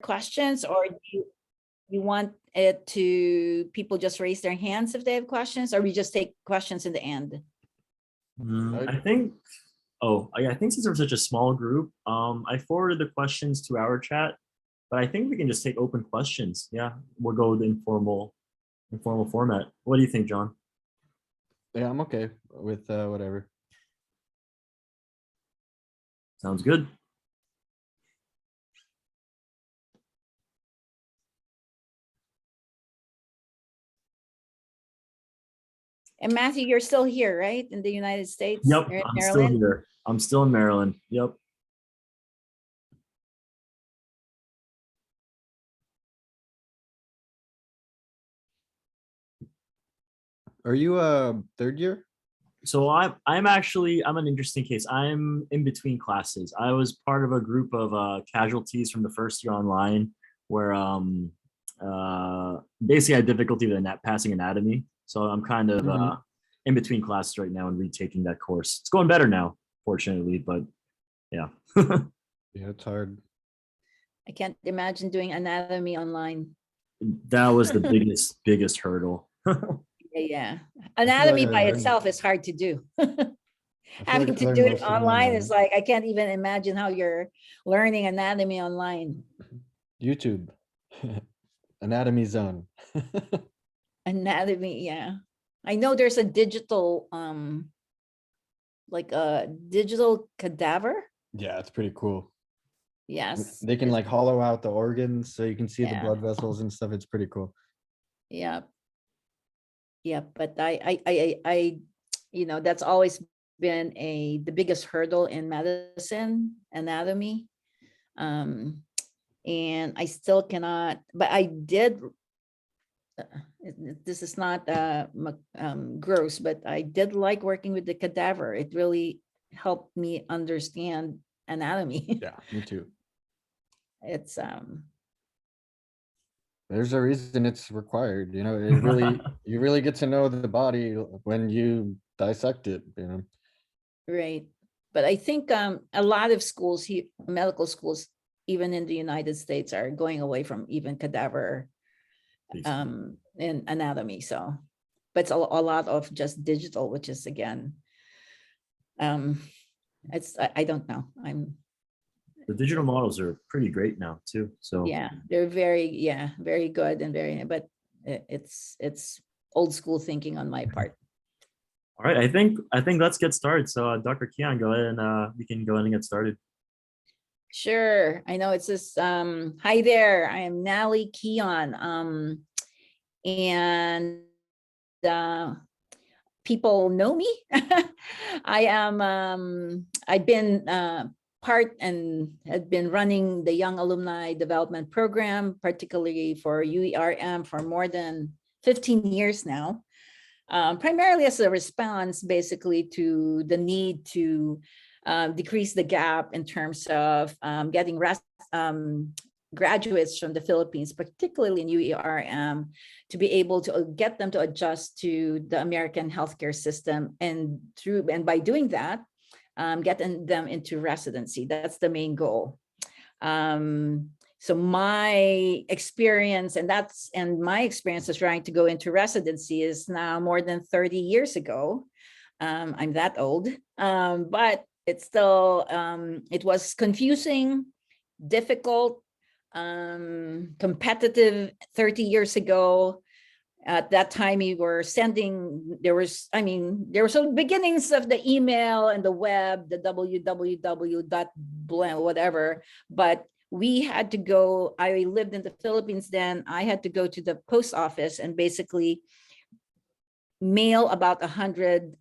questions, or you want it to people just raise their hands if they have questions, or we just take questions in the end? I think, I think since we're such a small group, I forwarded the questions to our chat, but I think we can just take open questions. Yeah, we'll go with the informal format. What do you think, John? Yeah, I'm okay with whatever. Sounds good. And Matthew, you're still here, right? In the United States? Yep, You're in I'm Maryland? still here. I'm still in Maryland. Yep. Are you third year? So I'm an interesting case. I'm in between classes. I was part of a group of casualties from the first year online where basically I had difficulty with passing anatomy. So I'm kind of in between classes right now and retaking that course. It's going better now, fortunately, but yeah. Yeah, it's hard. I can't imagine doing anatomy online. That was the biggest hurdle. Yeah. Anatomy by itself is hard to do. Having to do it online is like, I can't even imagine how you're learning anatomy online. YouTube. Anatomy Zone. Anatomy, yeah. I know there's a digital, like a digital cadaver. Yeah, it's pretty cool. Yes. They can like hollow out the organs so you can see the blood vessels and stuff. It's pretty cool. Yeah. Yeah, but I that's always been the biggest hurdle in medicine, anatomy. And I still cannot, but I did, this is not gross, but I did like working with the cadaver. It really helped me understand anatomy. Yeah, me too. It's there's a reason it's required, it really, you really get to know the body when you dissect it, right. But I think a lot of schools here, medical schools, even in the United States, are going away from even cadaver in anatomy. So, but it's a lot of just digital, which is again, I don't know. The digital models are pretty great now too. So yeah, they're very good and but it's old school thinking on my part. All right, I think let's get started. So Dr. Keon, go ahead and we can go ahead and get started. Sure. I know it's this hi there, I am Nally Keon. And people know me. I am I've been part and had been running the Young Alumni Development Program, particularly for UERM, for more than 15 years now, primarily as a response basically to the need to decrease the gap in terms of getting graduates from the Philippines, particularly in UERM, to be able to get them to adjust to the American healthcare system, and by doing that, getting them into residency. That's the main goal. So my experience, and my experience is trying to go into residency is now more than 30 years ago. I'm that old, but it's still, it was confusing, difficult, competitive 30 years ago. At that time, you were sending, there were some beginnings of the email and the web, the www. whatever, but we had to go, I lived in the Philippines then, I had to go to the post office and basically mail about 100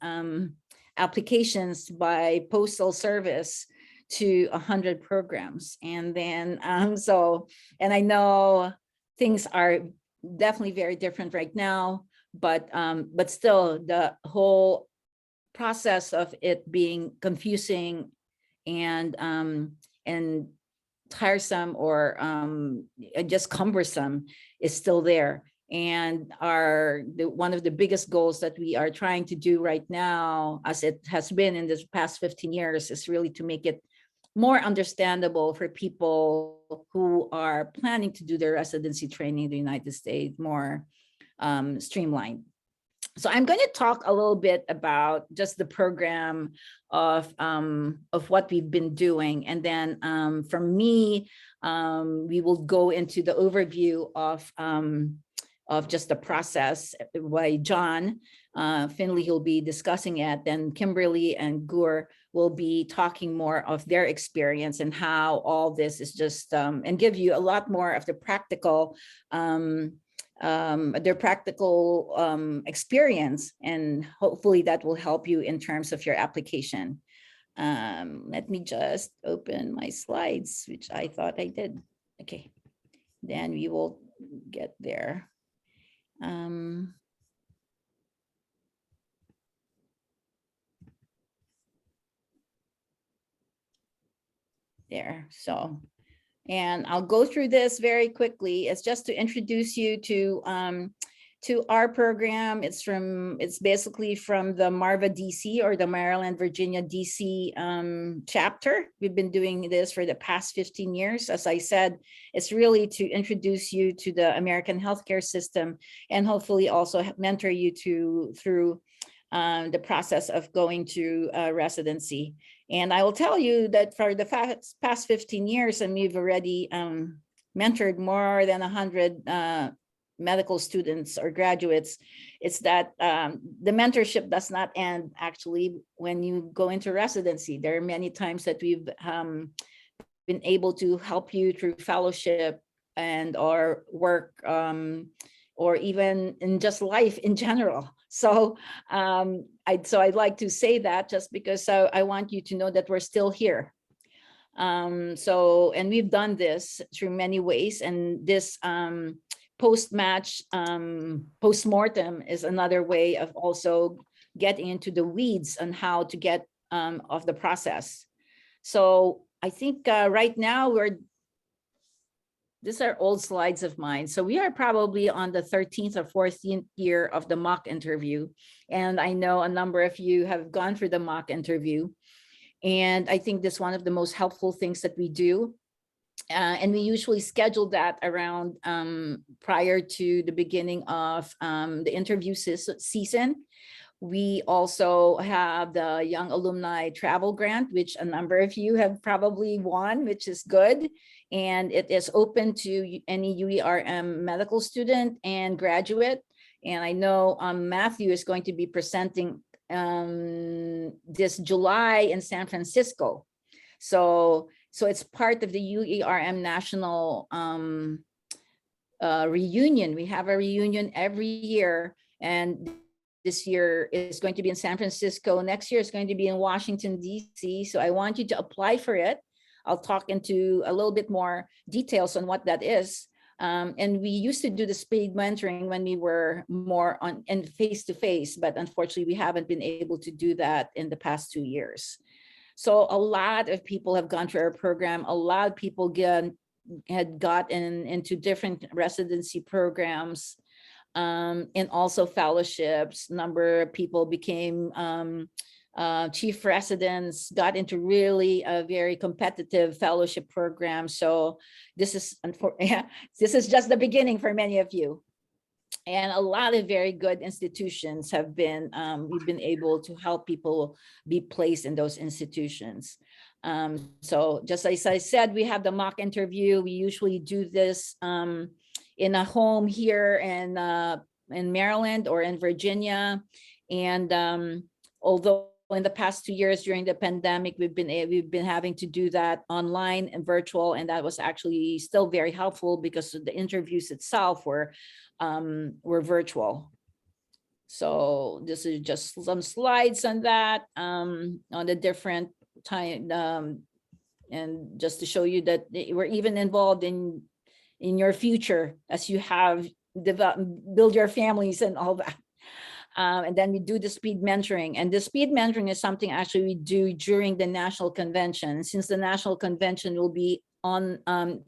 applications by postal service to 100 programs. And then, and I know things are definitely very different right now, but still the whole process of it being confusing and tiresome or just cumbersome is still there. And one of the biggest goals that we are trying to do right now, as it has been in this past 15 years, is really to make it more understandable for people who are planning to do their residency training in the United States, more streamlined. So I'm going to talk a little bit about just the program of what we've been doing. And then from me, we will go into the overview of just the process by John. Findley, he'll be discussing it. Then Kimberly and Gur will be talking more of their experience and how all this is just, and give you a lot more of the practical experience, and hopefully that will help you in terms of your application. Let me just open my slides, which I thought I did. Okay, then we will get there. There, so. And I'll go through this very quickly. It's just to introduce you to our program. It's basically from the MARVA DC, or the Maryland, Virginia, DC chapter. We've been doing this for the past 15 years. As I said, it's really to introduce you to the American healthcare system, and hopefully also mentor you through the process of going to residency. And I will tell you that for the past 15 years, and we've already mentored more than 100 medical students or graduates. It's that the mentorship does not end actually when you go into residency. There are many times that we've been able to help you through fellowship and or work, or even in just life in general. So I'd like to say that, just because I want you to know that we're still here. And we've done this through many ways, and this post-match post-mortem is another way of also getting into the weeds on how to get of the process. So I think right now these are old slides of mine. So we are probably on the 13th or 14th year of the mock interview. And I know a number of you have gone through the mock interview. And I think this is one of the most helpful things that we do. And we usually schedule that around prior to the beginning of the interview season. We also have the Young Alumni Travel Grant, which a number of you have probably won, which is good. And it is open to any UERM medical student and graduate. And I know Matthew is going to be presenting this July in San Francisco. So it's part of the UERM national reunion. We have a reunion every year, and this year is going to be in San Francisco. Next year is going to be in Washington, DC. So I want you to apply for it. I'll talk into a little bit more details on what that is. And we used to do the speed mentoring when we were more on and face-to-face, but unfortunately we haven't been able to do that in the past 2 years. So a lot of people have gone through our program. A lot of people had gotten into different residency programs, and also fellowships. Number of people became chief residents, got into really a very competitive fellowship program. So this is just the beginning for many of you. And a lot of very good institutions have been, we've been able to help people be placed in those institutions. So just as I said, we have the mock interview. We usually do this in a home here in Maryland or in Virginia. And although in the past 2 years during the pandemic, we've been having to do that online and virtual, and that was actually still very helpful because the interviews itself were virtual. So this is just some slides on that, on the different time, and just to show you that we're even involved in your future as you have build your families and all that. And then we do the speed mentoring, and the speed mentoring is something actually we do during the national convention. Since the national convention will be on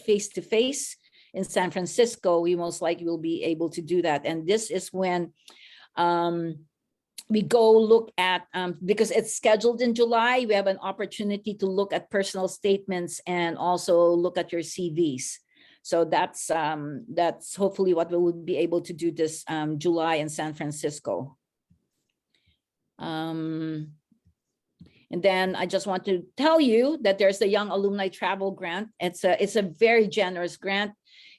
face-to-face in San Francisco, we most likely will be able to do that. And this is when we go look at, because it's scheduled in July, we have an opportunity to look at personal statements and also look at your CVs. So that's hopefully what we will be able to do this July in San Francisco. And then I just want to tell you that there's the Young Alumni Travel Grant. It's a very generous grant.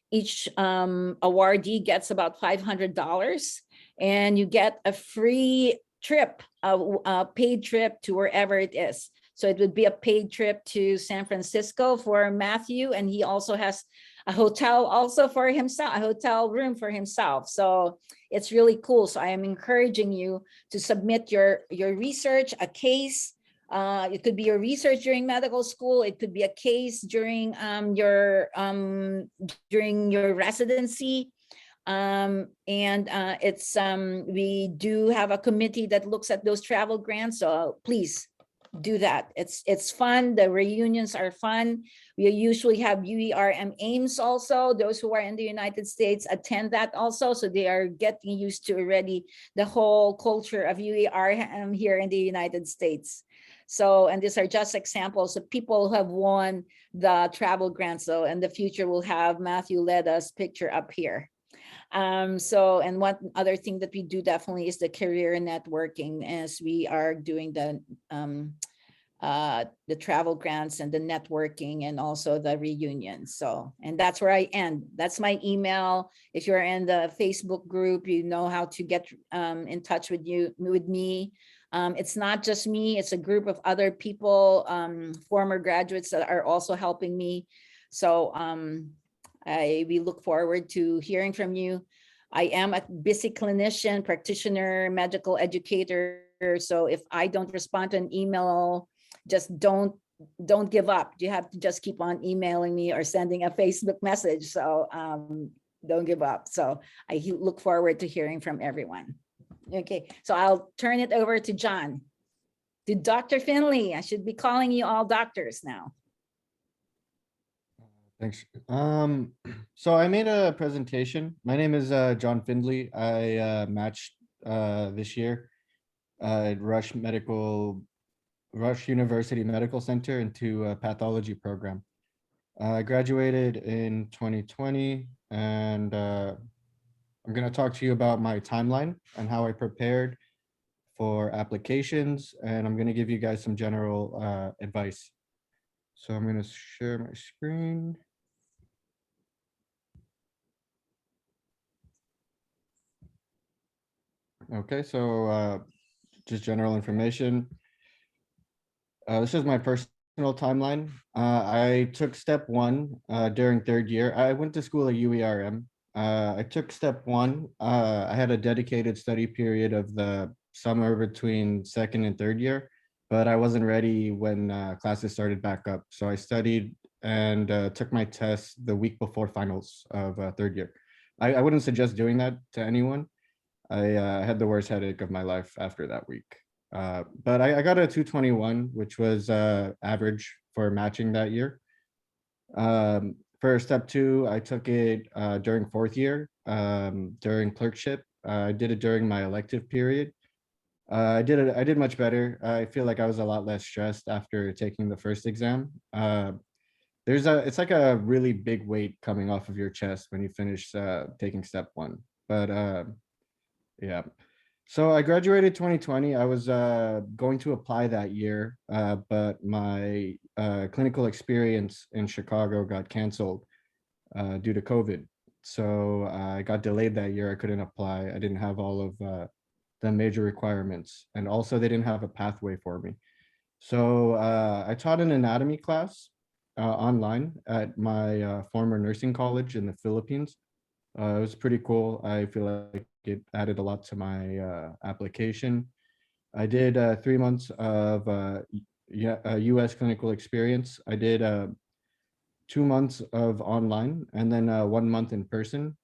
Each awardee gets about $500, and you get a free trip, a paid trip to wherever it is. So it would be a paid trip to San Francisco for Matthew, and he also has a hotel also for himself, a hotel room for himself. So it's really cool. So I am encouraging you to submit your research, a case. It could be your research during medical school. It could be a case during your residency. We do have a committee that looks at those travel grants. So please do that. It's fun. The reunions are fun. We usually have UERM Ames also. Those who are in the United States attend that also. So they are getting used to already the whole culture of UERM here in the United States. So, and these are just examples of people who have won the travel grant. So in the future, we'll have Matthew Ledda's picture up here. So, and one other thing that we do definitely is the career networking, as we are doing the travel grants and the networking and also the reunions. So, and that's where I end. That's my email. If you're in the Facebook group, you know how to get in touch with me. It's not just me, it's a group of other people, former graduates that are also helping me. So we look forward to hearing from you. I am a busy clinician, practitioner, medical educator. So if I don't respond to an email, just don't give up. You have to just keep on emailing me or sending a Facebook message. So don't give up. So I look forward to hearing from everyone. Okay, so I'll turn it over to John. To Dr. Findley. I should be calling you all doctors now. Thanks. So I made a presentation. My name is John Findley. I matched this year at Rush University Medical Center into a pathology program. I graduated in 2020, and I'm going to talk to you about my timeline and how I prepared for applications, and I'm going to give you guys some general advice. So I'm going to share my screen. Okay, so just general information. This is my personal timeline. I took step one during third year. I went to school at UERM. I took step one. I had a dedicated study period of the summer between second and third year, but I wasn't ready when classes started back up. So I studied and took my test the week before finals of third year. I wouldn't suggest doing that to anyone. I had the worst headache of my life after that week. But I got a 221, which was average for matching that year. For step two, I took it during fourth year, during clerkship. I did it during my elective period. I did much better. I feel like I was a lot less stressed after taking the first exam. It's like a really big weight coming off of your chest when you finish taking step one. But yeah. So I graduated 2020. I was going to apply that year, but my clinical experience in Chicago got canceled due to COVID. So I got delayed that year. I couldn't apply. I didn't have all of the major requirements. And also they didn't have a pathway for me. So I taught an anatomy class online at my former nursing college in the Philippines. It was pretty cool. I feel like it added a lot to my application. I did 3 months of US clinical experience. I did 2 months of online and then 1 month in person.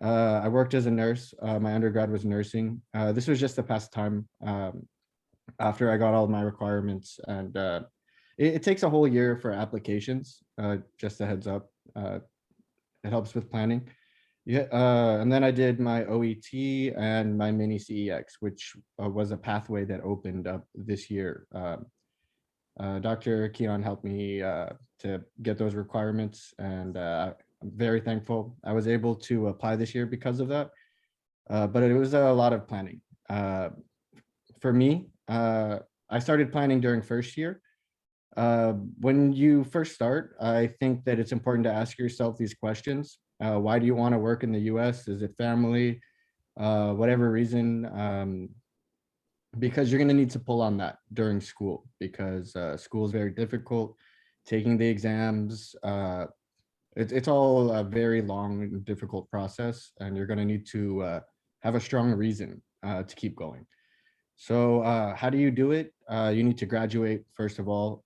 I worked as a nurse. My undergrad was nursing. This was just the past time after I got all my requirements, and it takes a whole year for applications. Just a heads up, it helps with planning. Yeah, and then I did my OET and my mini CEX, which was a pathway that opened up this year. Dr. Keon helped me to get those requirements, and I'm very thankful. I was able to apply this year because of that, but it was a lot of planning. For me, I started planning during first year. When you first start, I think that it's important to ask yourself these questions. Why do you want to work in the US? Is it family? Whatever reason, because you're going to need to pull on that during school, because school is very difficult. Taking the exams, it's all a very long and difficult process, and you're going to need to have a strong reason to keep going. So how do you do it? You need to graduate, first of all.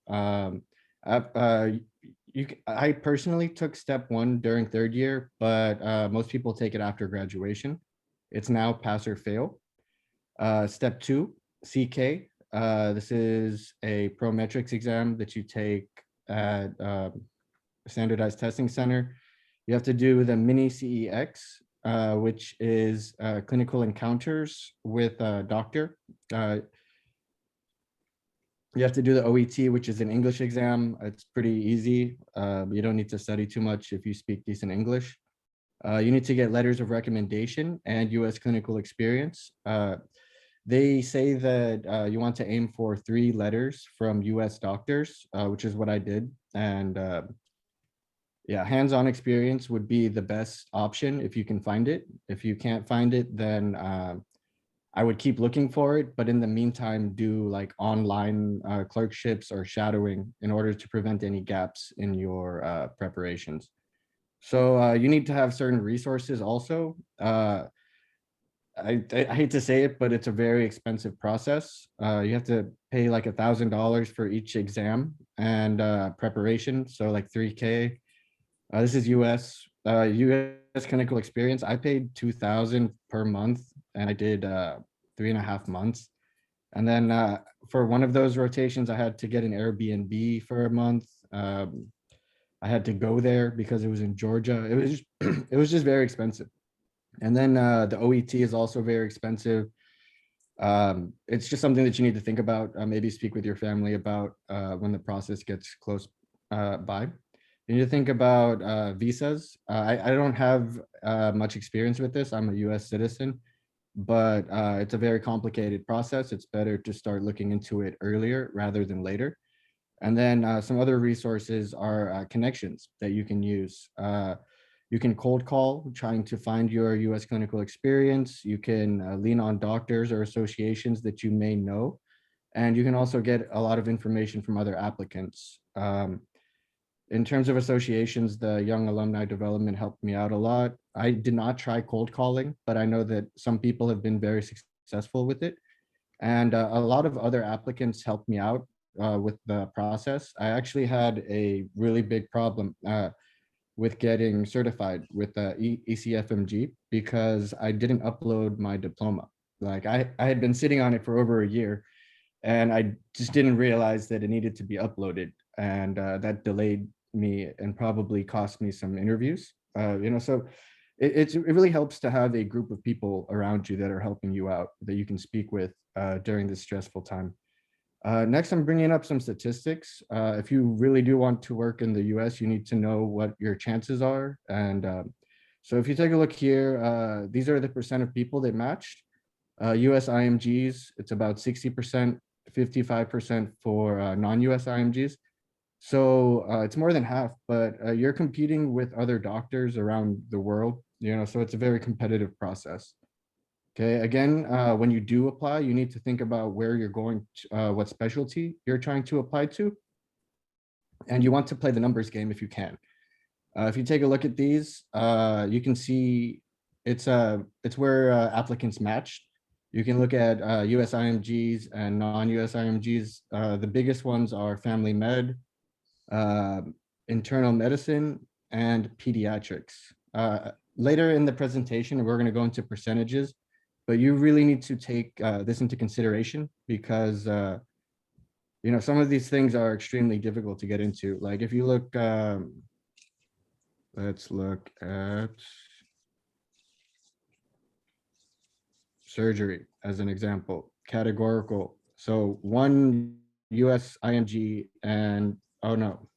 I personally took step one during third year, but most people take it after graduation. It's now pass or fail. Step two, CK. This is a prometrics exam that you take at standardized testing center. You have to do the mini CEX, which is clinical encounters with a doctor. You have to do the OET, which is an English exam. It's pretty easy. You don't need to study too much if you speak decent English. You need to get letters of recommendation and US clinical experience. They say that you want to aim for 3 letters from US doctors, which is what I did. And yeah, hands-on experience would be the best option if you can find it. If you can't find it, then I would keep looking for it, but in the meantime, do like online clerkships or shadowing in order to prevent any gaps in your preparations. So you need to have certain resources also. I hate to say it, but it's a very expensive process. You have to pay like $1,000 for each exam and preparation. So like 3K. This is US. US clinical experience. I paid 2,000 per month, and I did 3.5 months. And then for one of those rotations, I had to get an Airbnb for a month. I had to go there because it was in Georgia. It was it was just very expensive. And then the OET is also very expensive. It's just something that you need to think about. Maybe speak with your family about when the process gets close by. You need to think about visas. I don't have much experience with this. I'm a US citizen, but it's a very complicated process. It's better to start looking into it earlier rather than later. And then some other resources are connections that you can use. You can cold call, trying to find your US clinical experience. You can lean on doctors or associations that you may know. And you can also get a lot of information from other applicants. In terms of associations, the Young Alumni Development helped me out a lot. I did not try cold calling, but I know that some people have been very successful with it. And a lot of other applicants helped me out with the process. I actually had a really big problem with getting certified with ECFMG because I didn't upload my diploma. Like I had been sitting on it for over a year, and I just didn't realize that it needed to be uploaded, and that delayed me and probably cost me some interviews. So it really helps to have a group of people around you that are helping you out, that you can speak with during this stressful time. Next, I'm bringing up some statistics. If you really do want to work in the US, you need to know what your chances are. And so if you take a look here, these are the percent of people that matched. US IMGs, it's about 60%, 55% for non-US IMGs. So it's more than half, but you're competing with other doctors around the world, so it's a very competitive process. Okay, again, when you do apply, you need to think about where you're going, what specialty you're trying to apply to, and you want to play the numbers game if you can. If you take a look at these, you can see it's where applicants matched. You can look at US IMGs and non-US IMGs. The biggest ones are family med, internal medicine, and pediatrics. Later in the presentation, we're going to go into percentages, but you really need to take this into consideration because some of these things are extremely difficult to get into. Like if you look, let's look at surgery as an example, categorical. So one US IMG and, oh no.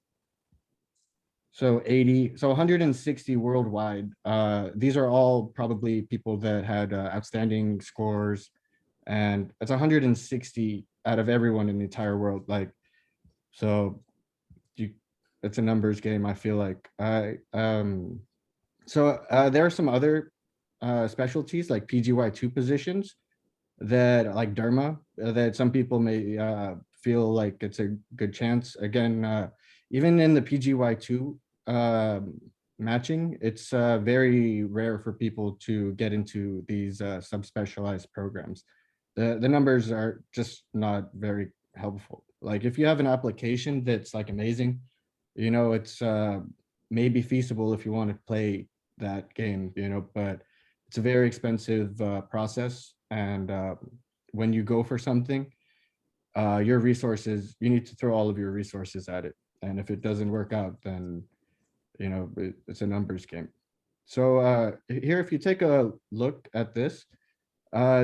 So 80, so 160 worldwide. These are all probably people that had outstanding scores, and it's 160 out of everyone in the entire world. Like, so you, it's a numbers game, I feel like. There are some other specialties like PGY2 positions that like derma that some people may feel like it's a good chance. Again, even in the PGY2 matching, it's very rare for people to get into these subspecialized programs. The numbers are just not very helpful. Like if you have an application that's like amazing, you know, it's maybe feasible if you want to play that game, you know, but it's a very expensive process. And when you go for something, your resources, you need to throw all of your resources at it. And if it doesn't work out, then, you know, it's a numbers game. So here, if you take a look at this,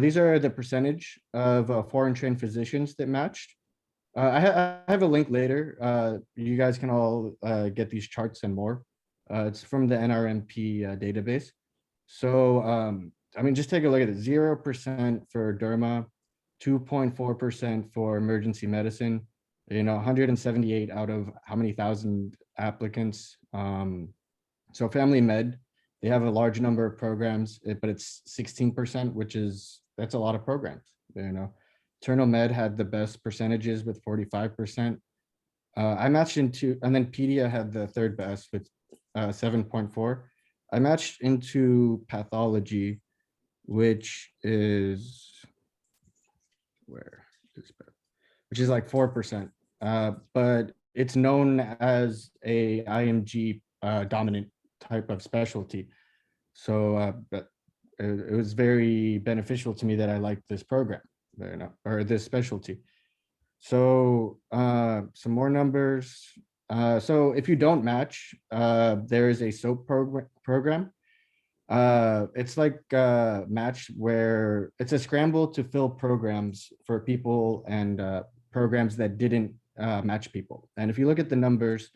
these are the percentage of foreign trained physicians that matched. I have a link later. You guys can all get these charts and more. It's from the NRMP database. So, I mean, just take a look at it. 0% for derma, 2.4% for emergency medicine, you know, 178 out of how many thousand applicants. So family med, they have a large number of programs, but it's 16%, that's a lot of programs, you know. Internal med had the best percentages with 45%. I matched into, and then Pedia had the third best with 7.4. I matched into pathology, which is which is like 4%. But it's known as a IMG dominant type of specialty. So but it was very beneficial to me that I liked this program, you know, or this specialty. So some more numbers. So if you don't match, there is a SOAP program. It's like a match where it's a scramble to fill programs for people and programs that didn't match people. And if you look at the numbers,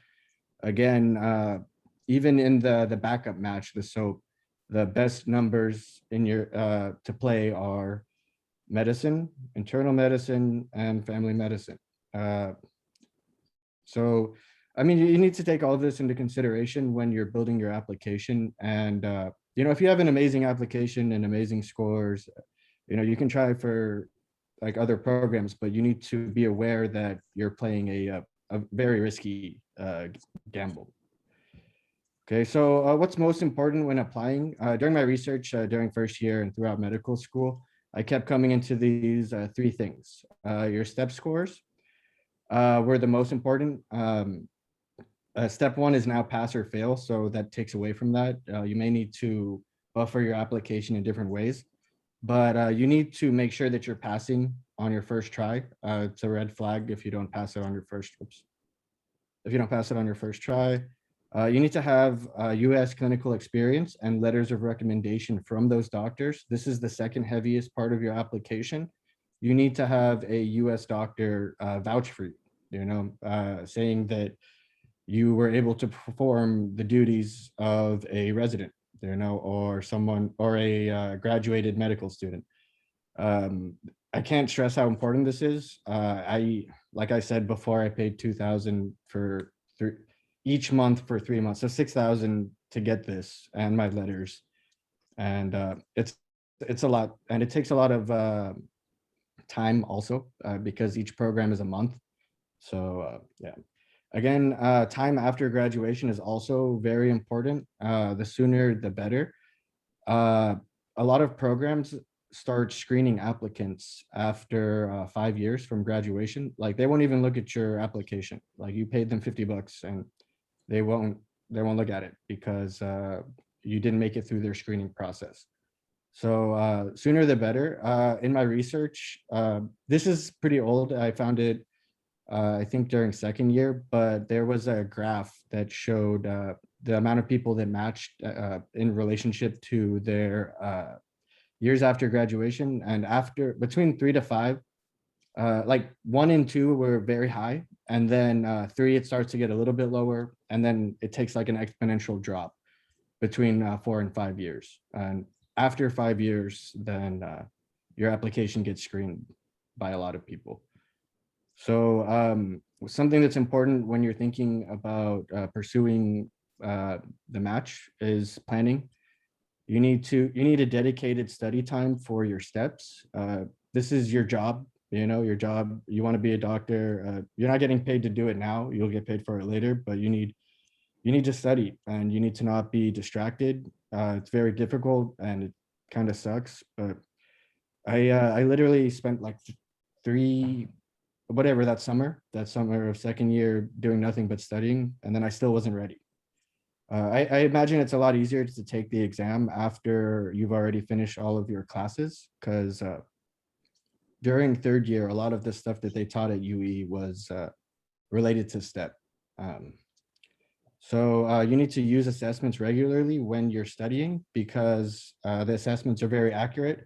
again, even in the backup match, the SOAP, the best numbers in your to play are medicine, internal medicine, and family medicine. So, I mean, you need to take all of this into consideration when you're building your application. And, you know, if you have an amazing application and amazing scores, you know, you can try for like other programs, but you need to be aware that you're playing a very risky gamble. Okay, so what's most important when applying? During my research, during first year and throughout medical school, I kept coming into these three things. Your step scores were the most important. Step one is now pass or fail, so that takes away from that. You may need to buffer your application in different ways, but you need to make sure that you're passing on your first try. It's a red flag if you don't pass it on your first, oops. If you don't pass it on your first try. You need to have US clinical experience and letters of recommendation from those doctors. This is the second heaviest part of your application. You need to have a US doctor vouch for you, you know, saying that you were able to perform the duties of a resident, you know, or someone, or a graduated medical student. I can't stress how important this is. Like I said before, I paid $2,000 for each month for 3 months, so 6,000 to get this and my letters, and it's a lot, and it takes a lot of time also because each program is a month. So yeah, again, time after graduation is also very important. The sooner the better. A lot of programs start screening applicants after 5 years from graduation. Like they won't even look at your application. Like you paid them $50 and they won't look at it because you didn't make it through their screening process. So sooner the better. In my research, this is pretty old. I found it, I think during second year, but there was a graph that showed the amount of people that matched in relationship to their years after graduation, and after between 3 to 5, like 1 and 2 were very high, and then 3 it starts to get a little bit lower, and then it takes like an exponential drop between 4 and 5 years. And after 5 years, then your application gets screened by a lot of people. So something that's important when you're thinking about pursuing the match is planning. You need a dedicated study time for your steps. This is your job, your job. You want to be a doctor. You're not getting paid to do it now. You'll get paid for it later, but you need to study, and you need to not be distracted. It's very difficult and it kind of sucks, but I literally spent like 3, whatever, that summer of second year doing nothing but studying, and then I still wasn't ready. I imagine it's a lot easier to take the exam after you've already finished all of your classes, because during third year, a lot of the stuff that they taught at UE was related to STEP. So you need to use assessments regularly when you're studying, because the assessments are very accurate.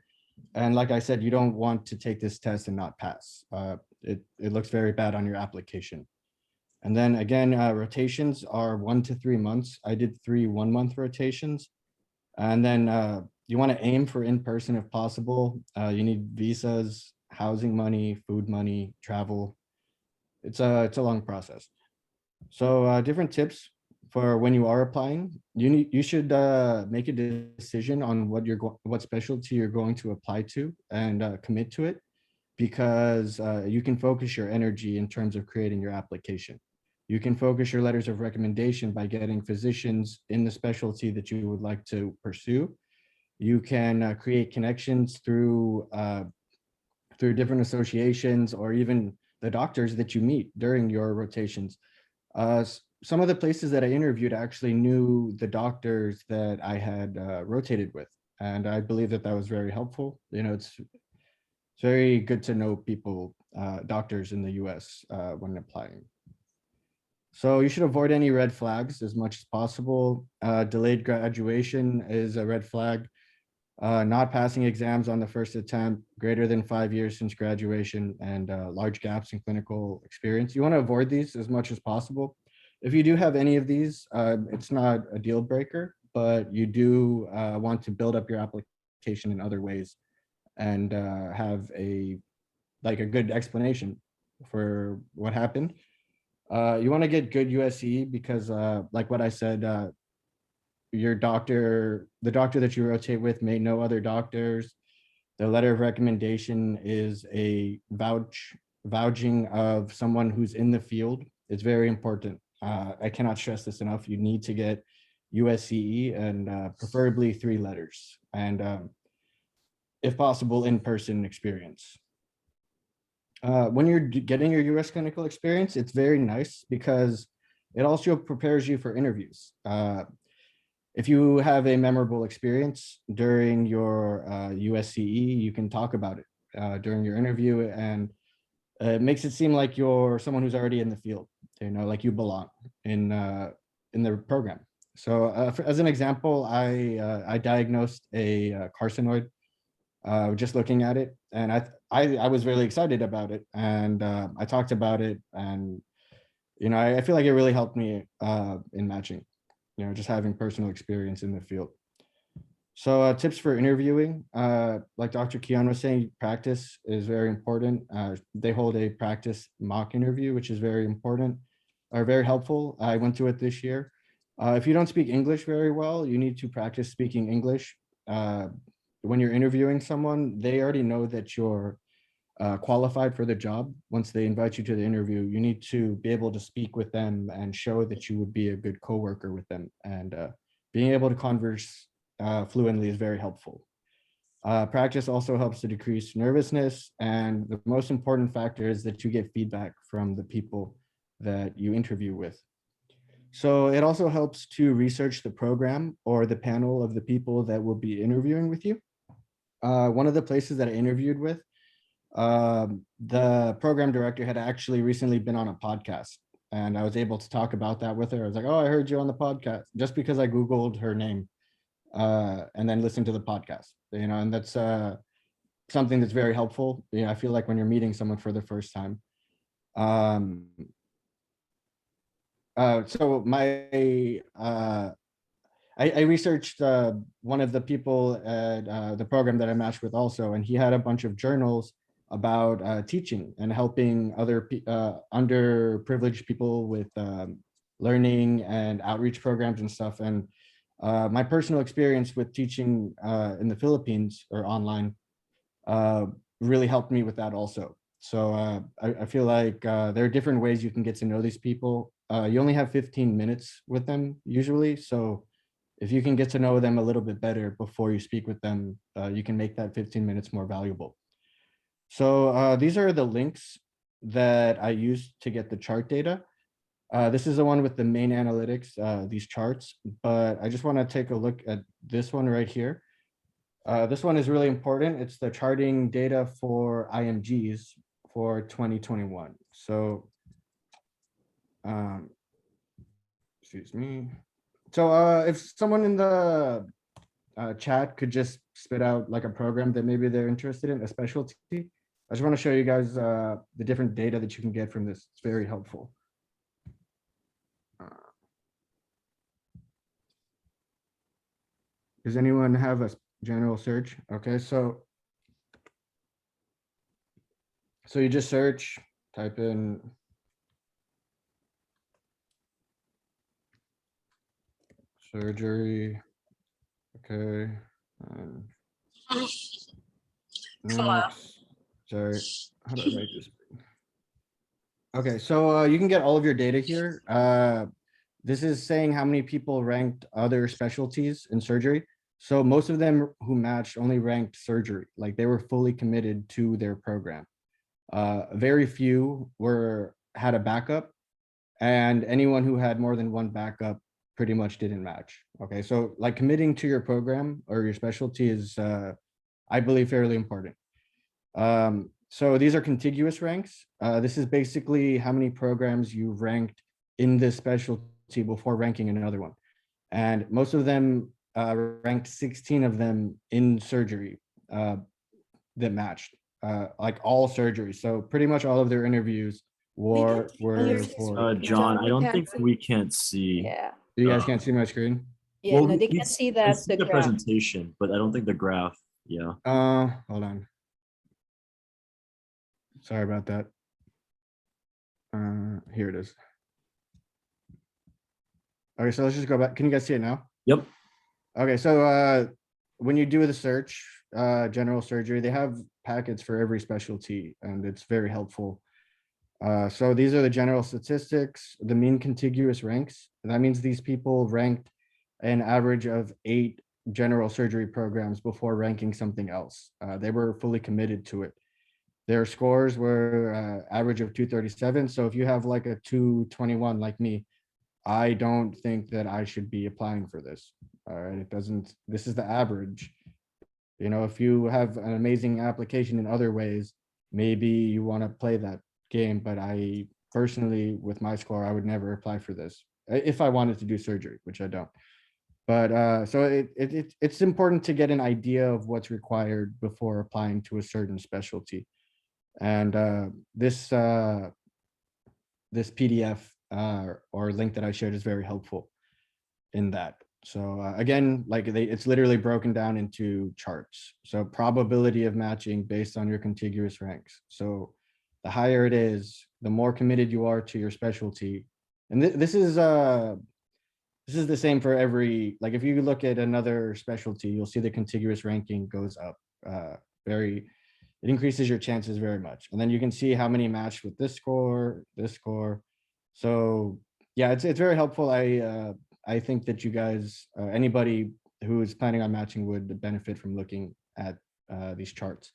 And like I said, you don't want to take this test and not pass. It looks very bad on your application. And then again, rotations are 1 to 3 months. I did 3 1-month rotations. And then you want to aim for in-person if possible. You need visas, housing money, food money, travel. It's a long process. So different tips for when you are applying. You should make a decision on what specialty you're going to apply to, and commit to it, because you can focus your energy in terms of creating your application. You can focus your letters of recommendation by getting physicians in the specialty that you would like to pursue. You can create connections through different associations, or even the doctors that you meet during your rotations. Some of the places that I interviewed actually knew the doctors that I had rotated with, and I believe that was very helpful. It's very good to know people, doctors in the US when applying. So you should avoid any red flags as much as possible. Delayed graduation is a red flag. Not passing exams on the first attempt, greater than 5 years since graduation, and large gaps in clinical experience. You want to avoid these as much as possible. If you do have any of these, it's not a deal breaker, but you do want to build up your application in other ways, and have a good explanation for what happened. You want to get good USC, because like what I said, the doctor that you rotate with may know other doctors. The letter of recommendation is a vouching of someone who's in the field. It's very important. I cannot stress this enough. You need to get USCE, and preferably 3 letters, and if possible, in-person experience. When you're getting your US clinical experience, it's very nice because it also prepares you for interviews. If you have a memorable experience during your USCE, you can talk about it during your interview, and it makes it seem like you're someone who's already in the field, like you belong in the program. So as an example, I diagnosed a carcinoid just looking at it, and I was really excited about it, and I talked about it, and I feel like it really helped me in matching, just having personal experience in the field. So tips for interviewing, like Dr. Kian was saying, practice is very important. They hold a practice mock interview, which is very important, or very helpful. I went to it this year. If you don't speak English very well, you need to practice speaking English. When you're interviewing someone, they already know that you're qualified for the job. Once they invite you to the interview, you need to be able to speak with them and show that you would be a good coworker with them. And being able to converse fluently is very helpful. Practice also helps to decrease nervousness. And the most important factor is that you get feedback from the people that you interview with. So it also helps to research the program or the panel of the people that will be interviewing with you. One of the places that I interviewed with, the program director had actually recently been on a podcast, and I was able to talk about that with her. I was like, oh, I heard you on the podcast, just because I Googled her name. and then listen to the podcast, and that's something that's very helpful. I feel like when you're meeting someone for the first time. So I researched one of the people at the program that I matched with also, and he had a bunch of journals about teaching and helping other underprivileged people with learning and outreach programs and stuff. And my personal experience with teaching in the Philippines or online really helped me with that also. So I feel like there are different ways you can get to know these people. You only have 15 minutes with them usually. So if you can get to know them a little bit better before you speak with them, you can make that 15 minutes more valuable. So these are the links that I used to get the chart data. This is the one with the main analytics, these charts, but I just want to take a look at this one right here. This one is really important. It's the charting data for IMGs for 2021. So, excuse me. So if someone in the chat could just spit out like a program that maybe they're interested in, a specialty. I just want to show you guys the different data that you can get from this. It's very helpful. Does anyone have a general search? Okay, so you just search, type in surgery. Okay. Next. Sorry, how do I make this? Okay, so you can get all of your data here. This is saying how many people ranked other specialties in surgery. So most of them who matched only ranked surgery, like they were fully committed to their program. Very few had a backup, and anyone who had more than one backup pretty much didn't match. Okay, so like committing to your program or your specialty is, I believe, fairly important. So these are contiguous ranks. This is basically how many programs you've ranked in this specialty before ranking another one. And most of them ranked 16 of them in surgery that matched, like all surgeries. So pretty much all of their interviews were for. John, I don't think we can't see. Yeah. You guys can't see my screen? Yeah, no, they can't see I that, see the graph. presentation, but I don't think the graph. Yeah. Hold on. Sorry about that. Here it is. Okay, so let's just go back. Can you guys see it now? Yep. Okay, so when you do the search, general surgery, they have packets for every specialty, and it's very helpful. So these are the general statistics, the mean contiguous ranks. And that means these people ranked an average of 8 general surgery programs before ranking something else. They were fully committed to it. Their scores were average of 237. So if you have like a 221 like me, I don't think that I should be applying for this. All right, it doesn't, this is the average. If you have an amazing application in other ways, maybe you want to play that game, but I personally, with my score, I would never apply for this if I wanted to do surgery, which I don't. But so it's important to get an idea of what's required before applying to a certain specialty. And this PDF or link that I shared is very helpful in that. So again, like it's literally broken down into charts. So probability of matching based on your contiguous ranks. So the higher it is, the more committed you are to your specialty. And this is the same for every, like if you look at another specialty, you'll see the contiguous ranking goes up it increases your chances very much. And then you can see how many match with this score. So yeah, it's very helpful. I think that you guys, anybody who is planning on matching would benefit from looking at these charts.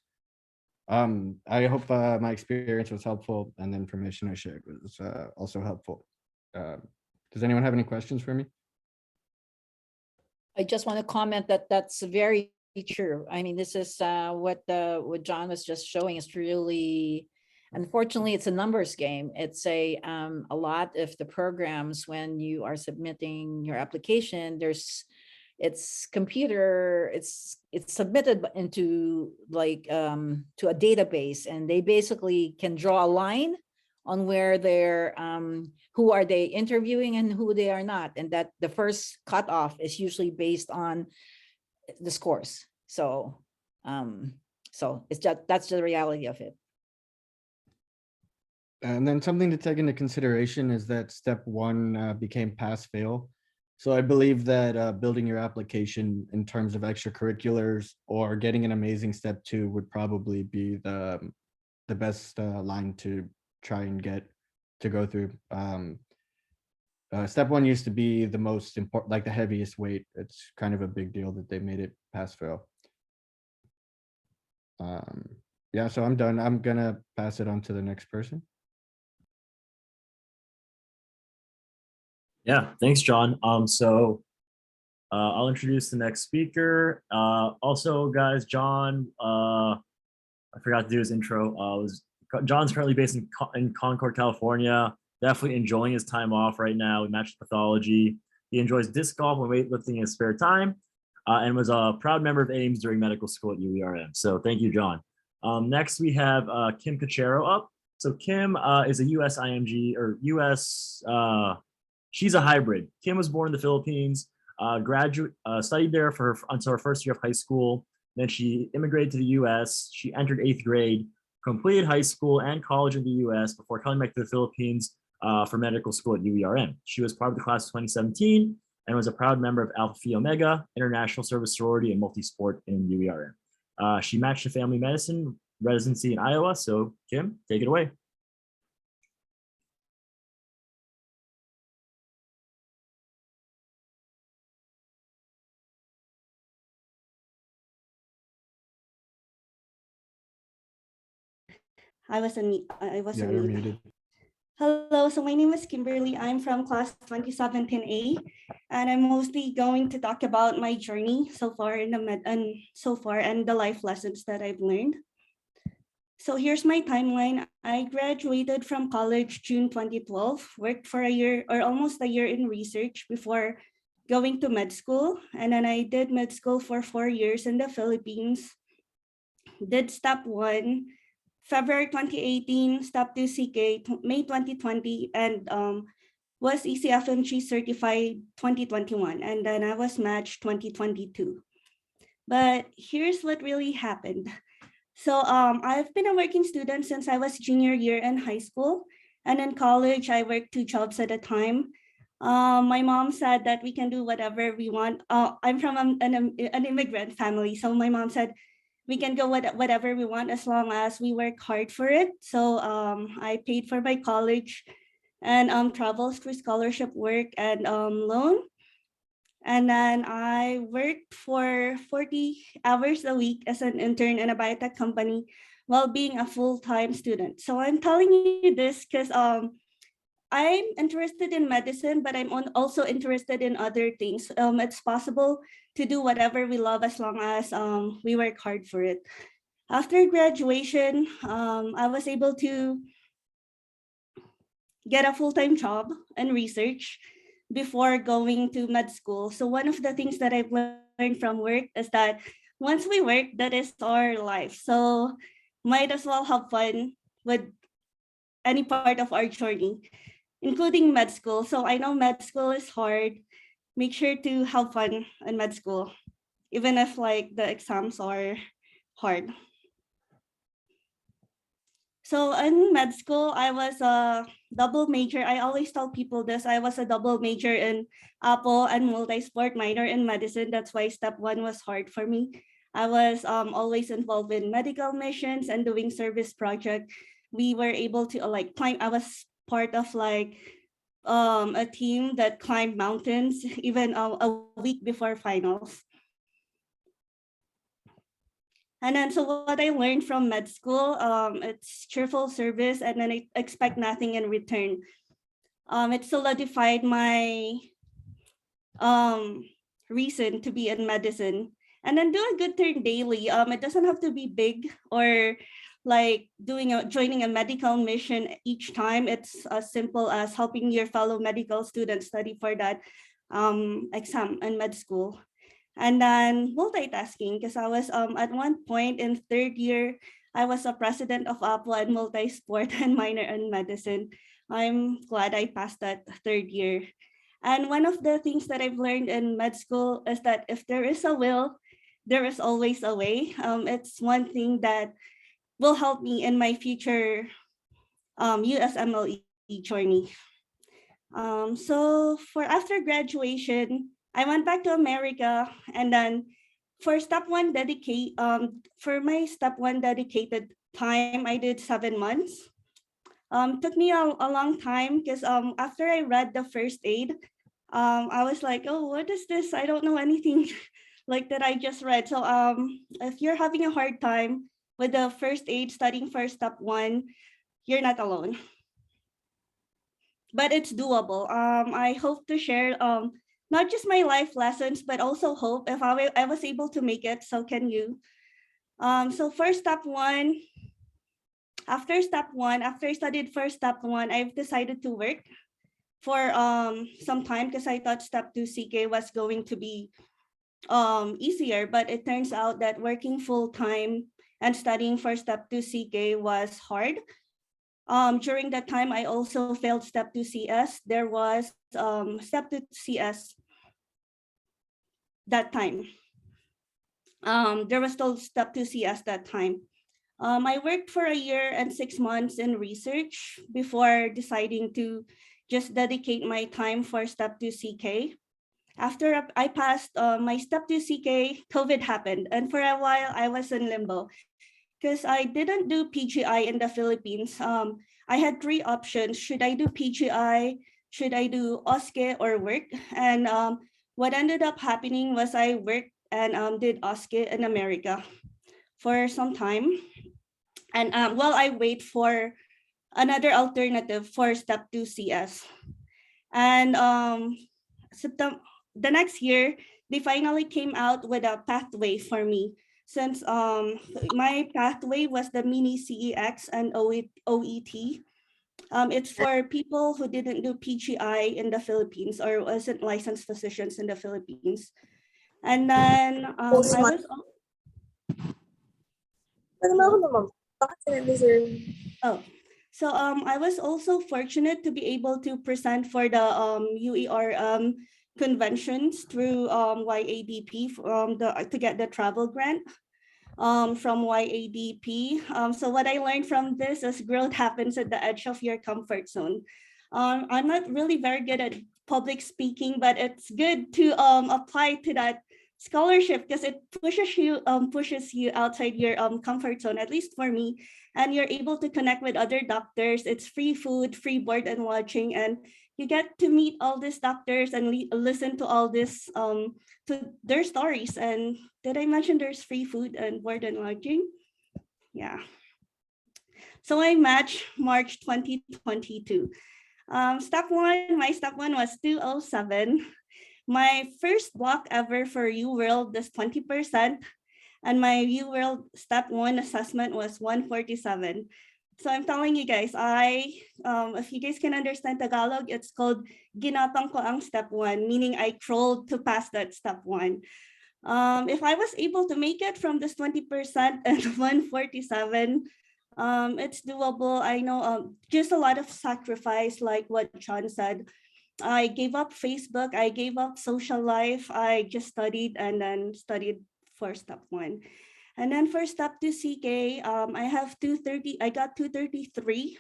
I hope my experience was helpful and the information I shared was also helpful. Does anyone have any questions for me? I just want to comment that that's very true. I mean, this is what John was just showing is really, unfortunately, it's a numbers game. It's a lot of the programs when you are submitting your application, it's submitted into like to a database, and they basically can draw a line on where they're who are they interviewing and who they are not, and that the first cutoff is usually based on the scores. So it's just, that's the reality of it. And then something to take into consideration is that step one became pass fail. So I believe that building your application in terms of extracurriculars or getting an amazing step two would probably be the best line to try and get to go through. Step one used to be the most important, like the heaviest weight. It's kind of a big deal that they made it pass fail. Yeah, so I'm done. I'm gonna pass it on to the next person. Yeah, thanks, John. I'll introduce the next speaker. Also, guys, John, I forgot to do his intro. John's currently based in Concord, California. Definitely enjoying his time off right now with match pathology. He enjoys disc golf and weightlifting in his spare time, and was a proud member of AIMS during medical school at UERM. So thank you, John. Next, we have Kim Cachera up. So Kim is a US IMG or US. She's a hybrid. Kim was born in the Philippines, studied there until her first year of high school. Then she immigrated to the US. She entered 8th grade, completed high school and college in the US before coming back to the Philippines for medical school at UERM. She was part of the class of 2017 and was a proud member of Alpha Phi Omega, International Service Sorority, and Multi-Sport in UERM. She matched a family medicine residency in Iowa. So Kim, take it away. I was Yeah, you're muted. Hello, so my name is Kimberly. I'm from class 2017A, and I'm mostly going to talk about my journey so far in and the life lessons that I've learned. So here's my timeline. I graduated from college June 2012, worked for a year or almost a year in research before going to med school. And then I did med school for 4 years in the Philippines. Did step one, February 2018, step two CK, May 2020, and was ECFMG certified 2021. And then I was matched 2022. But here's what really happened. So I've been a working student since I was junior year in high school. And in college, I worked 2 jobs at a time. My mom said that we can do whatever we want. I'm from an immigrant family. So my mom said, we can go whatever we want as long as we work hard for it. So I paid for my college and travels through scholarship work and loan. And then I worked for 40 hours a week as an intern in a biotech company while being a full-time student. So I'm telling you this because I'm interested in medicine, but I'm also interested in other things. It's possible to do whatever we love as long as we work hard for it. After graduation, I was able to get a full-time job in research before going to med school. So one of the things that I've learned from work is that once we work, that is our life. So might as well have fun with any part of our journey, including med school. So I know med school is hard. Make sure to have fun in med school, even if like the exams are hard. So in med school, I was a double major. I always tell people this. I was a double major in Apple and multi-sport minor in medicine. That's why step one was hard for me. I was always involved in medical missions and doing service project. We were able to like climb. I was part of like a team that climbed mountains even a week before finals. And then, so what I learned from med school, it's cheerful service, and then I expect nothing in return. It solidified my reason to be in medicine. And then do a good turn daily. It doesn't have to be big or like joining a medical mission each time. It's as simple as helping your fellow medical students study for that exam in med school. And then multitasking, because I was at one point in third year, I was a president of APWA and multi-sport and minor in medicine. I'm glad I passed that third year. And one of the things that I've learned in med school is that if there is a will, there is always a way. It's one thing that will help me in my future USMLE journey. So for after graduation, I went back to America, and then for my step one dedicated time, I did 7 months. Took me a long time because after I read the first aid, I was like, oh, what is this? I don't know anything like that I just read. So if you're having a hard time with the first aid studying for step one, you're not alone. But it's doable. I hope to share not just my life lessons, but also hope if I was able to make it, so can you. So for step one, after I studied for step one, I've decided to work for some time because I thought step two CK was going to be easier, but it turns out that working full time and studying for step two CK was hard. During that time, I also failed step 2 CS. There was step 2 CS that time. There was still step 2 CS that time. I worked for a year and 6 months in research before deciding to just dedicate my time for step 2 CK. After I passed my step 2 CK, COVID happened. And for a while, I was in limbo because I didn't do PGI in the Philippines. I had three options. Should I do PGI? Should I do OSCE or work? And what ended up happening was I worked and did OSCE in America for some time. And while I wait for another alternative for step 2 CS. And the next year, they finally came out with a pathway for me. Since my pathway was the mini CEX and OET. It's for people who didn't do PGI in the Philippines or wasn't licensed physicians in the Philippines. And then I was I was also fortunate to be able to present for the UERM conventions through YADP to get the travel grant from YADP. So what I learned from this is growth happens at the edge of your comfort zone. I'm not really very good at public speaking, but it's good to apply to that scholarship because it pushes you outside your comfort zone, at least for me. And you're able to connect with other doctors. It's free food, free board and lodging, and you get to meet all these doctors and listen to all this to their stories. And did I mention there's free food and board and lodging? Yeah. So I matched March 2022. My step one was 207. My first block ever for UWorld is 20%. And my UWorld step one assessment was 147. So I'm telling you guys, if you guys can understand Tagalog, it's called ginapang ko ang step one, meaning I crawled to pass that step one. If I was able to make it from this 20% and 147, it's doable. I know just a lot of sacrifice, like what John said. I gave up Facebook, I gave up social life, I just studied and then studied for step one. And then for step 2 CK, I got 233.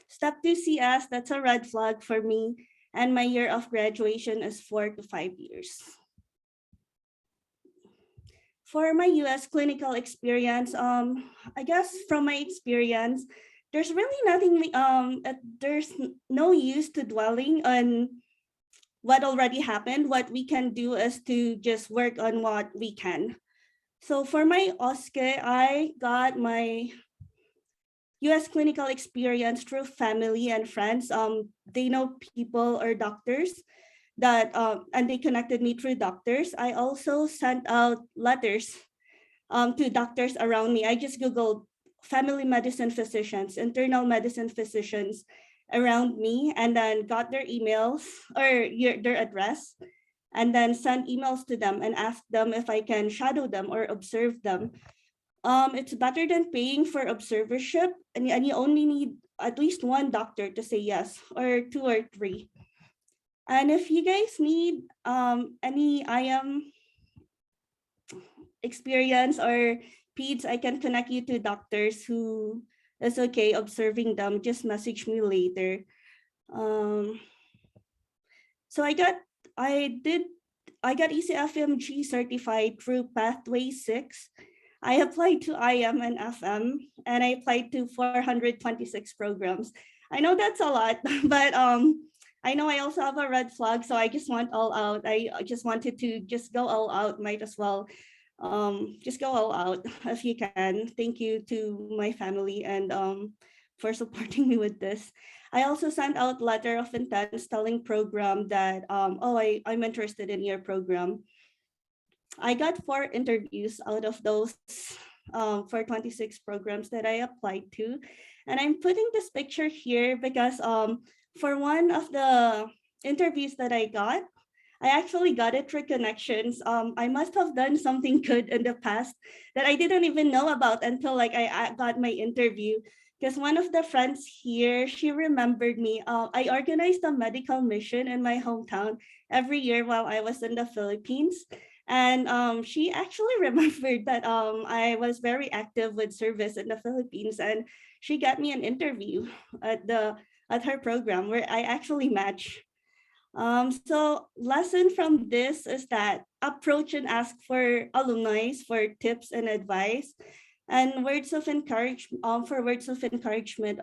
Step 2 CS, that's a red flag for me. And my year of graduation is 4 to 5 years. For my US clinical experience, I guess from my experience, there's really nothing, there's no use to dwelling on what already happened. What we can do is to just work on what we can. So for my OSCE, I got my US clinical experience through family and friends. They know people or doctors that, and they connected me through doctors. I also sent out letters to doctors around me. I just Googled family medicine physicians, internal medicine physicians around me, and then got their emails or their address. and then send emails to them and ask them if I can shadow them or observe them. It's better than paying for observership, and you only need at least one doctor to say yes, or 2 or 3. And if you guys need any IM experience or peds, I can connect you to doctors who is okay observing them. Just message me later. So I got ECFMG certified through Pathway 6. I applied to IM and FM, and I applied to 426 programs. I know that's a lot, but I know I also have a red flag, so I just want all out. I just wanted to just go all out. Might as well just go all out if you can. Thank you to my family and for supporting me with this. I also sent out letter of intent telling program that I'm interested in your program. I got 4 interviews out of those for 26 programs that I applied to. And I'm putting this picture here because for one of the interviews that I got, I actually got it through connections. I must have done something good in the past that I didn't even know about until like I got my interview. Because one of the friends here, she remembered me. I organized a medical mission in my hometown every year while I was in the Philippines. And she actually remembered that I was very active with service in the Philippines, and she got me an interview at her program where I actually matched. So lesson from this is that approach and ask for alumni for tips and advice, and words of encouragement. For words of encouragement,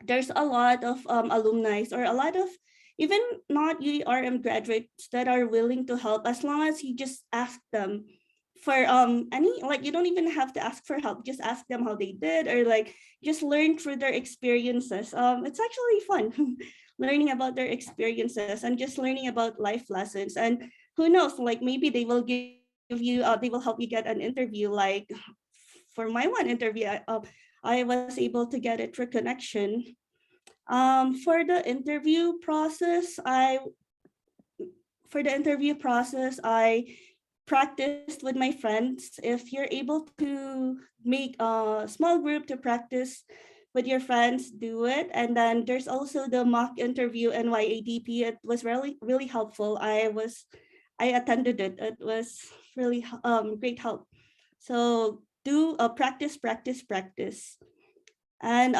there's a lot of alumni or a lot of even not UERM graduates that are willing to help as long as you just ask them for any, like, you don't even have to ask for help, just ask them how they did, or like just learn through their experiences. It's actually fun learning about their experiences and just learning about life lessons. And who knows, like maybe they will give you they will help you get an interview. Like for my one interview, I was able to get it through connection. For the interview process, I practiced with my friends. If you're able to make a small group to practice with your friends, do it. And then there's also the mock interview and YADP. It was really helpful. I attended it. It was really great help. So do practice. And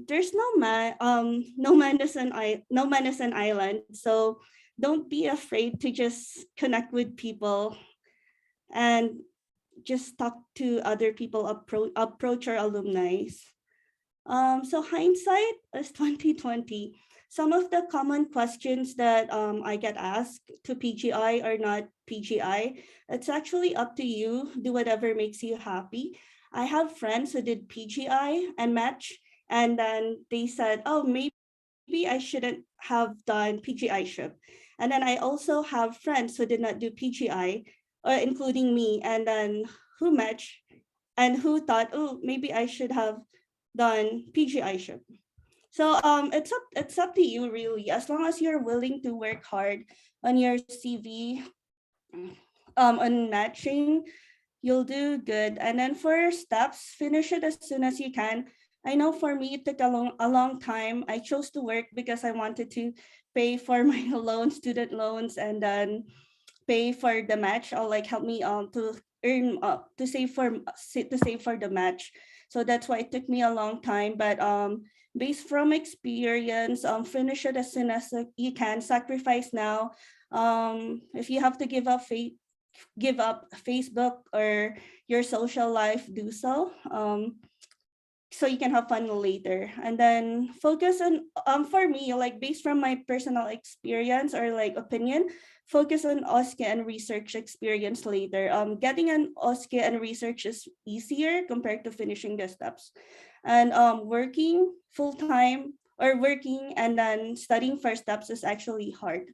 there's no man is an island. So don't be afraid to just connect with people and just talk to other people, approach our alumni. So hindsight is 2020. Some of the common questions that I get asked to PGI or not PGI, it's actually up to you. Do whatever makes you happy. I have friends who did PGI and match, and then they said, oh, maybe I shouldn't have done PGI ship. And then I also have friends who did not do PGI, including me, and then who matched and who thought, oh, maybe I should have done PGI ship. So it's up to you really. As long as you're willing to work hard on your CV, on matching, you'll do good. And then for steps, finish it as soon as you can. I know for me it took a long time. I chose to work because I wanted to pay for my student loans, and then pay for the match, or like help me to earn to save for the match. So that's why it took me a long time. But based from experience, finish it as soon as you can. Sacrifice now. If you have to give up Facebook or your social life, do so. So you can have fun later. And then focus on for me, like based from my personal experience or like opinion, focus on OSCE and research experience later. Getting an OSCE and research is easier compared to finishing the steps. And working full-time or working and then studying for steps is actually hard.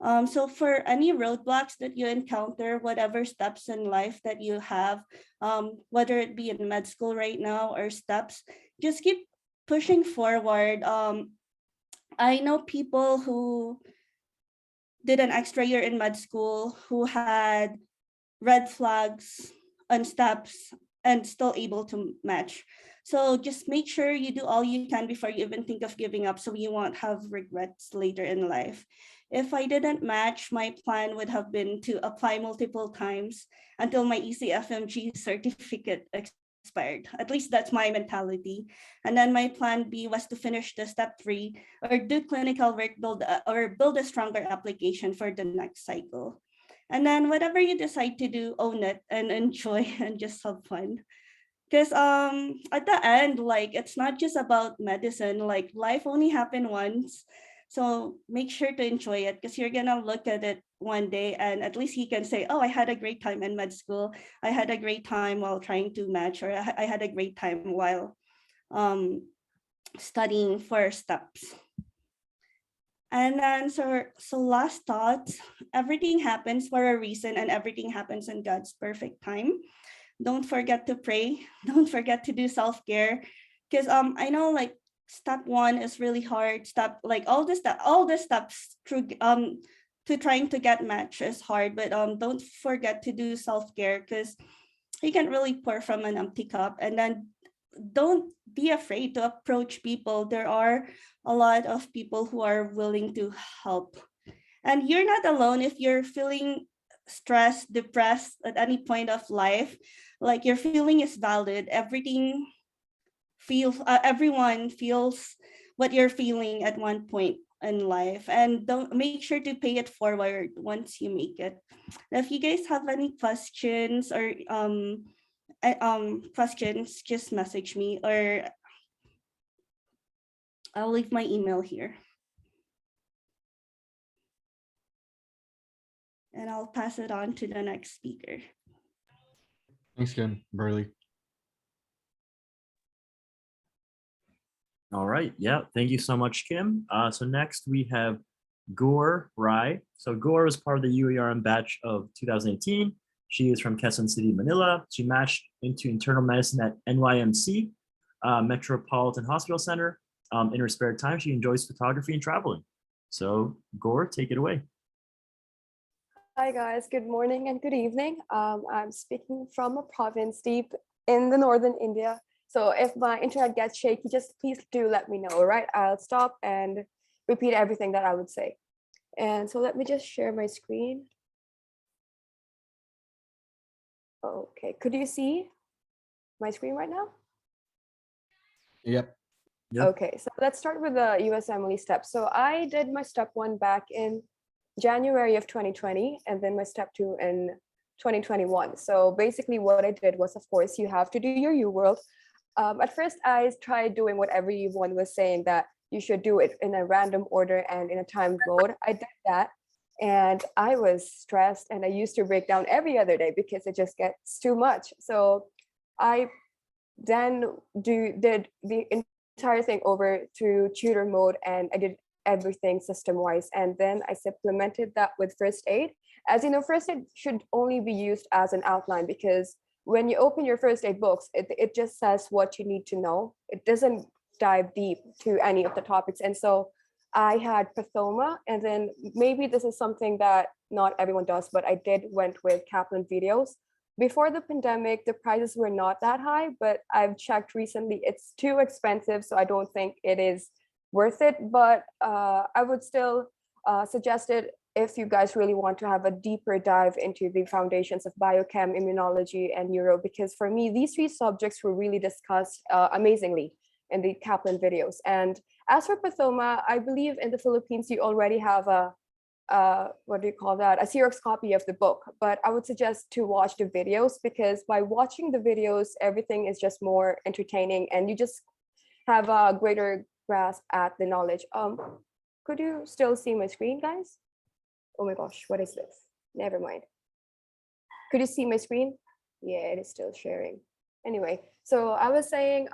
So for any roadblocks that you encounter, whatever steps in life that you have, whether it be in med school right now or steps, just keep pushing forward. I know people who did an extra year in med school, who had red flags on steps and still able to match. So just make sure you do all you can before you even think of giving up, so you won't have regrets later in life. If I didn't match, my plan would have been to apply multiple times until my ECFMG certificate expired. At least that's my mentality. And then my plan B was to finish the step 3 or do clinical work, build a stronger application for the next cycle. And then whatever you decide to do, own it and enjoy and just have fun. Because at the end, like, it's not just about medicine, like life only happened once. So make sure to enjoy it, because you're gonna look at it one day and at least you can say, oh, I had a great time in med school. I had a great time while trying to match, or I had a great time while studying for steps. And then so last thought, everything happens for a reason and everything happens in God's perfect time. Don't forget to pray. Don't forget to do self-care. Because I know, like, step 1 is really hard. Step, like, all the steps through to trying to get match is hard, but don't forget to do self-care, because you can't really pour from an empty cup. And then don't be afraid to approach people. There are a lot of people who are willing to help. And you're not alone if you're feeling stressed, depressed at any point of life. Like, your feeling is valid. Everyone feels what you're feeling at one point in life, and don't make sure to pay it forward once you make it. If you guys have any questions or questions, just message me, or I'll leave my email here. And I'll pass it on to the next speaker. Thanks, Kimberly. All right. Yeah. Thank you so much, Kim. So next we have Gore Rai. So Gore is part of the UERM batch of 2018. She is from Quezon City, Manila. She matched into internal medicine at NYMC, Metropolitan Hospital Center. In her spare time, she enjoys photography and traveling. So Gore, take it away. Hi guys, good morning and good evening. I'm speaking from a province deep in the northern India. So if my internet gets shaky, just please do let me know, all right? I'll stop and repeat everything that I would say. And so let me just share my screen. Okay, could you see my screen right now? Yep. Yep. Okay, so let's start with the USMLE steps. So I did my step 1 back in January of 2020, and then my step 2 in 2021. So basically what I did was, of course, you have to do your UWorld. At first, I tried doing what everyone was saying, that you should do it in a random order and in a timed mode. I did that, and I was stressed, and I used to break down every other day because it just gets too much. So I then did the entire thing over to tutor mode, and I did everything system-wise, and then I supplemented that with first aid. As you know, first aid should only be used as an outline, because when you open your first aid books, it just says what you need to know. It doesn't dive deep to any of the topics. And so I had pathoma, and then maybe this is something that not everyone does, but I went with Kaplan videos. Before the pandemic, the prices were not that high, but I've checked recently, it's too expensive, so I don't think it is worth it. But I would still suggest it if you guys really want to have a deeper dive into the foundations of biochem, immunology, and neuro, because for me, these 3 subjects were really discussed amazingly in the Kaplan videos. And as for pathoma, I believe in the Philippines, you already have a what do you call that? A Xerox copy of the book, but I would suggest to watch the videos, because by watching the videos, everything is just more entertaining and you just have a greater grasp at the knowledge. Could you still see my screen, guys? Oh my gosh, what is this? Never mind. Could you see my screen? Yeah, it is still sharing. Anyway, so I was saying,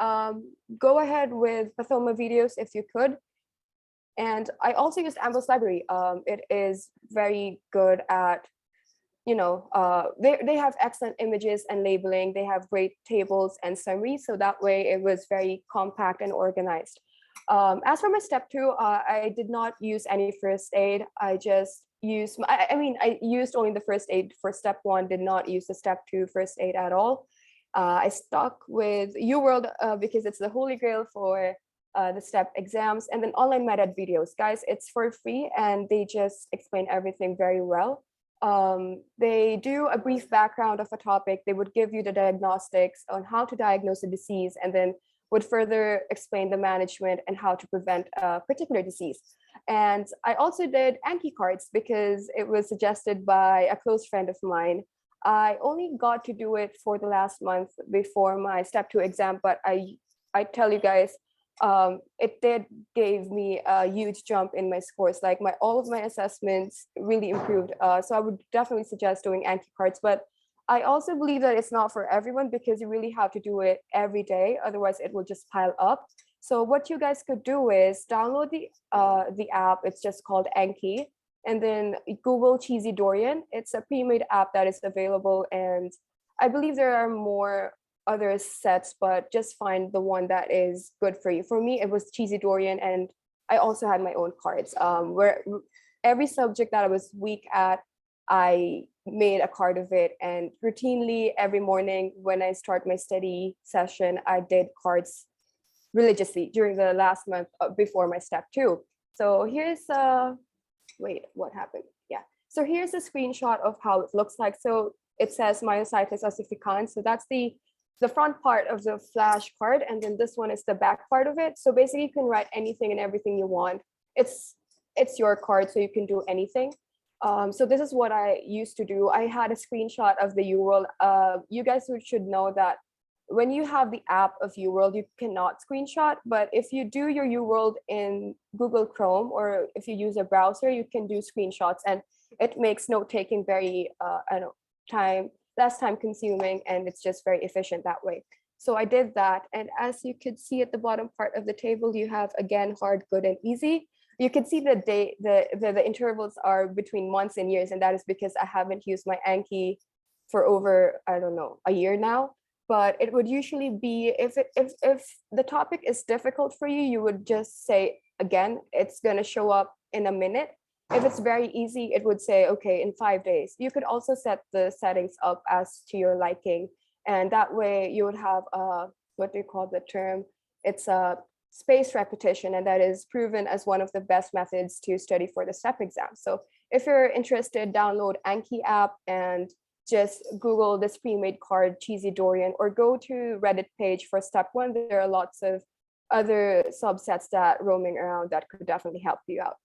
go ahead with pathoma videos if you could. And I also used Ambos Library. It is very good at, you know, they have excellent images and labeling. They have great tables and summaries. So that way it was very compact and organized. As for my step 2, I did not use any first aid. I just use, I mean, I used only the first aid for step 1, did not use the step 2 first aid at all. I stuck with UWorld because it's the holy grail for the step exams, and then online med ed videos. Guys, it's for free and they just explain everything very well. They do a brief background of a topic. They would give you the diagnostics on how to diagnose a disease, and then would further explain the management and how to prevent a particular disease. And I also did Anki cards because it was suggested by a close friend of mine. I only got to do it for the last month before my step 2 exam, but I tell you guys, it did gave me a huge jump in my scores. Like all of my assessments really improved. So I would definitely suggest doing Anki cards, but I also believe that it's not for everyone because you really have to do it every day. Otherwise it will just pile up. So what you guys could do is download the app. It's just called Anki, and then Google Cheesy Dorian. It's a pre-made app that is available, and I believe there are more other sets, but just find the one that is good for you. For me, it was Cheesy Dorian, and I also had my own cards where every subject that I was weak at, I made a card of it. And routinely every morning when I start my study session, I did cards religiously during the last month before my step 2. So here's wait, what happened? Yeah. So here's a screenshot of how it looks like. So it says myositis ossificans. So that's the front part of the flash card, and then this one is the back part of it. So basically you can write anything and everything you want. It's your card, so you can do anything. So this is what I used to do. I had a screenshot of the UWorld. You guys should know that when you have the app of UWorld, you cannot screenshot, but if you do your UWorld in Google Chrome, or if you use a browser, you can do screenshots, and it makes note taking very less time consuming, and it's just very efficient that way. So I did that, and as you could see at the bottom part of the table, you have again hard, good, and easy. You can see the intervals are between months and years, and that is because I haven't used my Anki for over, I don't know, a year now. But it would usually be, if the topic is difficult for you, you would just say, again, it's going to show up in a minute. If it's very easy, it would say, okay, in 5 days. You could also set the settings up as to your liking. And that way you would have what do you call the term? It's a spaced repetition, and that is proven as one of the best methods to study for the step exam. So if you're interested, download Anki app and just Google this pre-made card, Cheesy Dorian, or go to Reddit page for step 1. There are lots of other subsets that roaming around that could definitely help you out.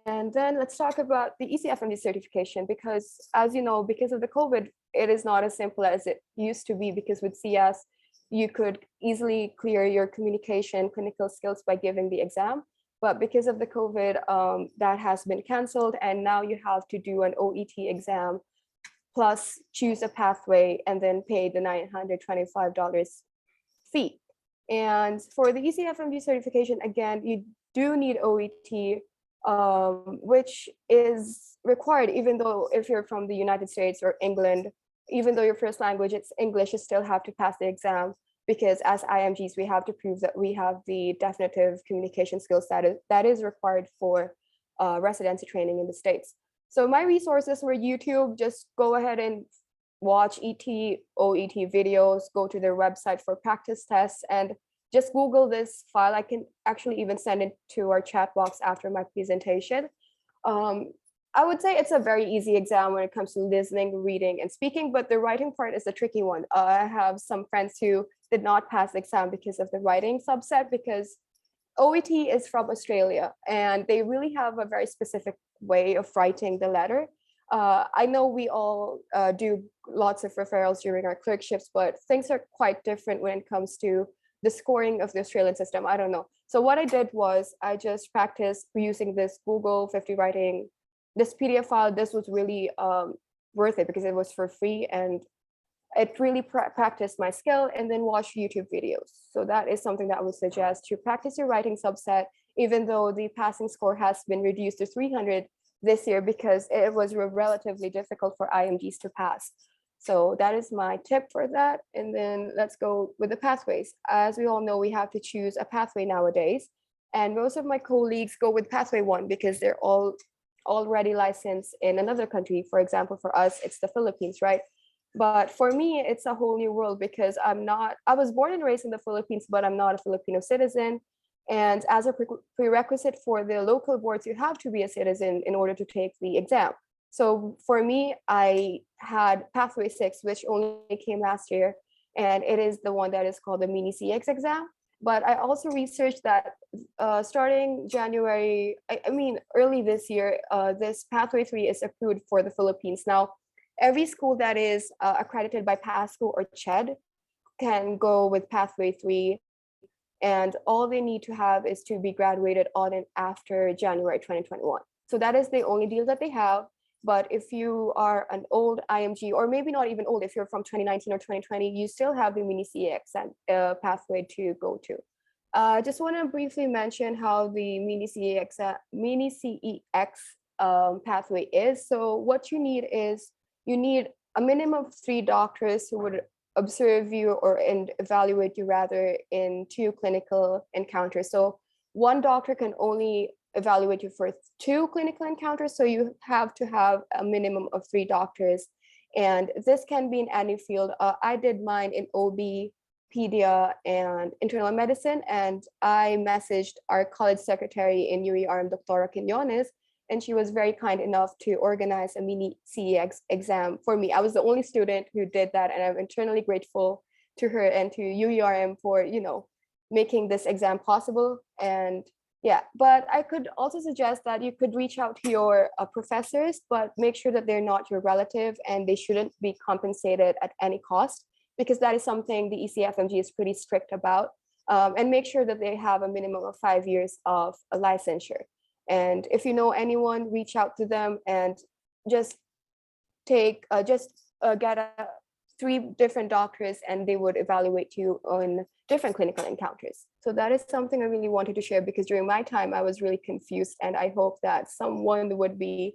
And then let's talk about the ECFMD certification, because as you know, because of the COVID, it is not as simple as it used to be, because with CS, you could easily clear your communication, clinical skills by giving the exam. But because of the COVID, that has been canceled, and now you have to do an OET exam plus choose a pathway and then pay the $925 fee. And for the ECFMD certification, again, you do need OET, which is required, even though if you're from the United States or England, even though your first language is English, you still have to pass the exam, because as IMGs, we have to prove that we have the definitive communication skills that is required for residency training in the States. So my resources were YouTube. Just go ahead and watch ET, OET videos, go to their website for practice tests, and just Google this file. I can actually even send it to our chat box after my presentation. I would say it's a very easy exam when it comes to listening, reading, and speaking, but the writing part is a tricky one. I have some friends who did not pass the exam because of the writing subset, because OET is from Australia, and they really have a very specific way of writing the letter. I know we all do lots of referrals during our clerkships, but things are quite different when it comes to the scoring of the Australian system. I don't know. So what I did was I just practiced using this Google 50 writing, this PDF file. This was really worth it because it was for free, and it really practiced my skill, and then watch YouTube videos. So that is something that I would suggest, to practice your writing subset, even though the passing score has been reduced to 300 this year because it was relatively difficult for IMGs to pass. So that is my tip for that. And then let's go with the pathways. As we all know, we have to choose a pathway nowadays. And most of my colleagues go with pathway 1 because they're all already licensed in another country. For example, for us, it's the Philippines, right? But for me, it's a whole new world because I was born and raised in the Philippines, but I'm not a Filipino citizen. And as a prerequisite for the local boards, you have to be a citizen in order to take the exam. So for me, I had Pathway 6, which only came last year, and it is the one that is called the mini CX exam. But I also researched that starting January, I mean, early this year, this Pathway 3 is approved for the Philippines. Now, every school that is accredited by PASCO or CHED can go with Pathway 3. And all they need to have is to be graduated on and after January 2021. So that is the only deal that they have. But if you are an old IMG, or maybe not even old, if you're from 2019 or 2020, you still have the mini CX pathway to go to. I just want to briefly mention how the mini CEX pathway is. So what you need is, you need a minimum of 3 doctors who would observe you and evaluate you rather in 2 clinical encounters. So one doctor can only evaluate you for 2 clinical encounters. So you have to have a minimum of 3 doctors. And this can be in any field. I did mine in OB, pedia, and internal medicine. And I messaged our college secretary in UERM, Dr. Quinones, and she was very kind enough to organize a mini CEX exam for me. I was the only student who did that, and I'm eternally grateful to her and to UERM for, making this exam possible. And yeah, but I could also suggest that you could reach out to your professors, but make sure that they're not your relative and they shouldn't be compensated at any cost, because that is something the ECFMG is pretty strict about. And make sure that they have a minimum of 5 years of a licensure. And if you know anyone, reach out to them and just get 3 different doctors, and they would evaluate you on different clinical encounters. So that is something I really wanted to share, because during my time, I was really confused, and I hope that someone would be,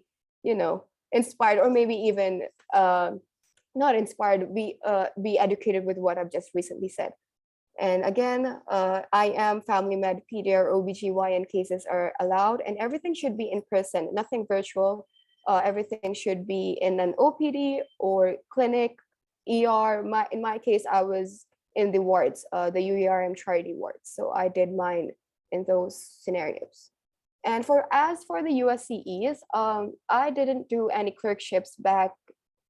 inspired, or maybe even not inspired, be educated with what I've just recently said. And again, I am family med, pedia, or OBGYN cases are allowed, and everything should be in person, nothing virtual. Everything should be in an OPD or clinic, ER. In my case, I was in the wards, the UERM charity wards. So I did mine in those scenarios. And as for the USCEs, I didn't do any clerkships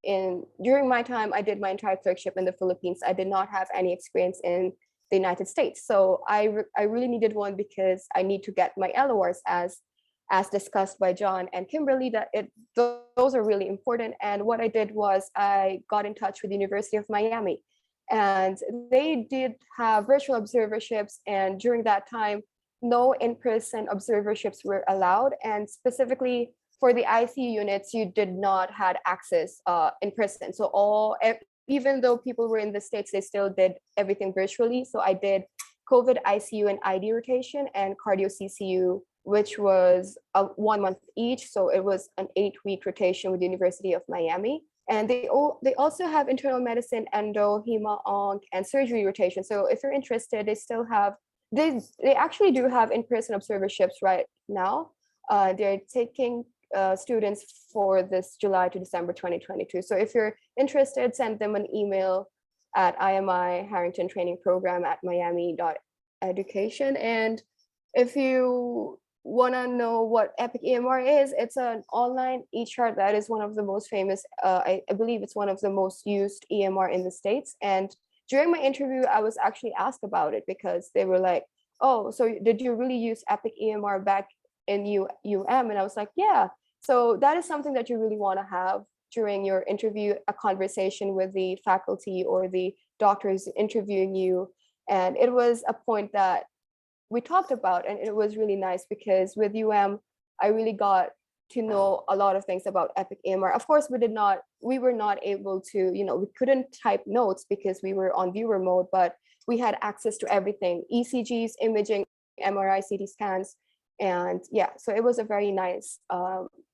during my time. I did my entire clerkship in the Philippines. I did not have any experience in the United States. So I really needed one, because I need to get my LORs as discussed by John and Kimberly, those are really important. And what I did was I got in touch with the University of Miami, and they did have virtual observerships. And during that time, no in-person observerships were allowed. And specifically for the ICU units, you did not have access in person. So even though people were in the States, they still did everything virtually. So I did COVID ICU and ID rotation, and cardio CCU, which was 1 month each. So it was an 8-week rotation with the University of Miami. And they also have internal medicine, endo, hema, onc, and surgery rotation. So if you're interested, they actually do have in-person observerships right now. They're taking students for this July to December 2022. So if you're interested, send them an email at IMI Harrington Training Program at miami.education. And if you want to know what Epic EMR is, it's an online e-chart that is one of the most famous, I believe it's one of the most used EMR in the States. And during my interview, I was actually asked about it, because they were like, oh, so did you really use Epic EMR back in UM? And I was like, yeah. So that is something that you really want to have during your interview, a conversation with the faculty or the doctors interviewing you. And it was a point that we talked about, and it was really nice, because with I really got to know a lot of things about Epic EMR. Of course, we were not able to, we couldn't type notes because we were on viewer mode, but we had access to everything: ECGs, imaging, MRI, CT scans. And yeah, so it was a very nice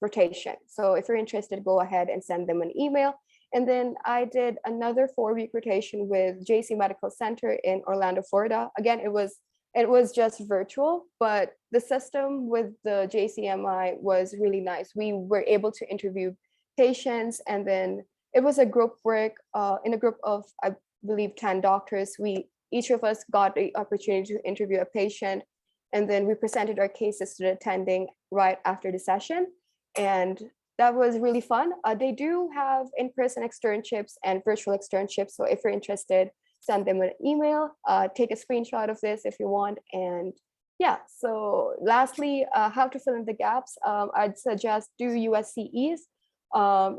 rotation. So if you're interested, go ahead and send them an email. And then I did another 4-week rotation with JC Medical Center in Orlando, Florida. Again, it was it was just virtual, but the system with the JCMI was really nice. We were able to interview patients, and then it was a group work in a group of, I believe, 10 doctors. Each of us got the opportunity to interview a patient, and then we presented our cases to the attending right after the session. And that was really fun. They do have in-person externships and virtual externships. So if you're interested, send them an email, take a screenshot of this if you want. And yeah, so lastly, how to fill in the gaps. I'd suggest do USCEs.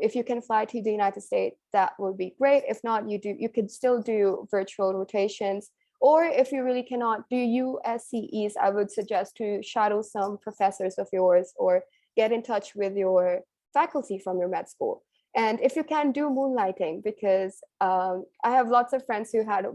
If you can fly to the United States, that would be great. If not, you could still do virtual rotations. Or if you really cannot do USCEs, I would suggest to shadow some professors of yours or get in touch with your faculty from your med school. And if you can, do moonlighting, because I have lots of friends who had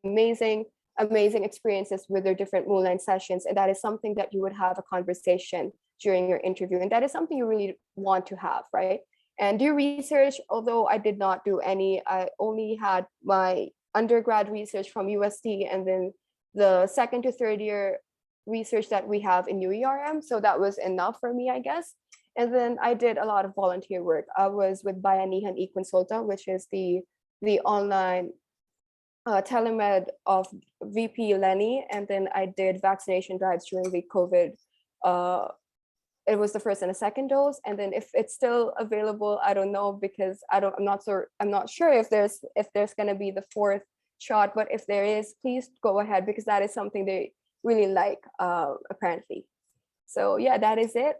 amazing experiences with their different moonlight sessions. And that is something that you would have a conversation during your interview. And that is something you really want to have, right? And do research, although I did not do any, I only had my undergrad research from UST and then the second to third year research that we have in UERM. So that was enough for me, I guess. And then I did a lot of volunteer work. I was with Bayanihan eConsulta, which is the online telemed of VP Lenny. And then I did vaccination drives during the COVID. It was the first and the second dose. And then if it's still available, I don't know, because I'm not sure if there's going to be the fourth shot, but if there is, please go ahead, because that is something they really like, apparently. So yeah, that is it.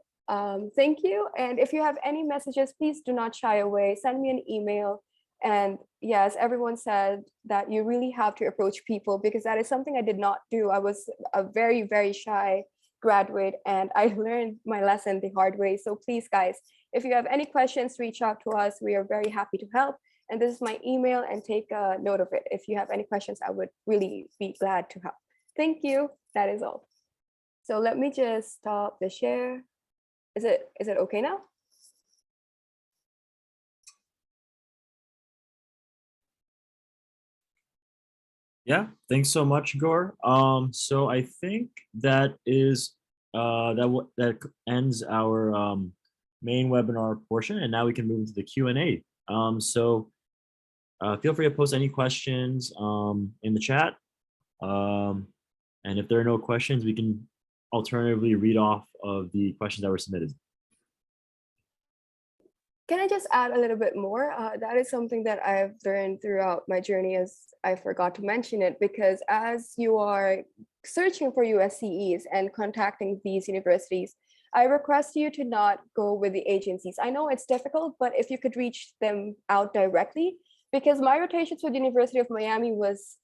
Thank you. And if you have any messages, please do not shy away. Send me an email. And yes, everyone said that you really have to approach people, because that is something I did not do. I was a very, very shy graduate, and I learned my lesson the hard way. So please, guys, if you have any questions, reach out to us. We are very happy to help. And this is my email, and take a note of it. If you have any questions, I would really be glad to help. Thank you. That is all. So let me just stop the share. Is it okay now? Yeah, thanks so much, Gore. So I think that is that ends our main webinar portion, and now we can move into the Q&A. So feel free to post any questions in the chat. And if there are no questions, we can alternatively read off of the questions that were submitted. Can I just add a little bit more? That is something that I've learned throughout my journey, as I forgot to mention it, because as you are searching for USCEs and contacting these universities, I request you to not go with the agencies. I know it's difficult, but if you could reach them out directly, because my rotations with the University of Miami was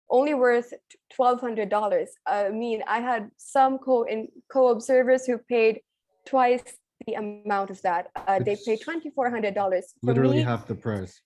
only worth $1,200. I mean, I had some co-observers who paid twice the amount of that. They paid $2,400. Literally half the price.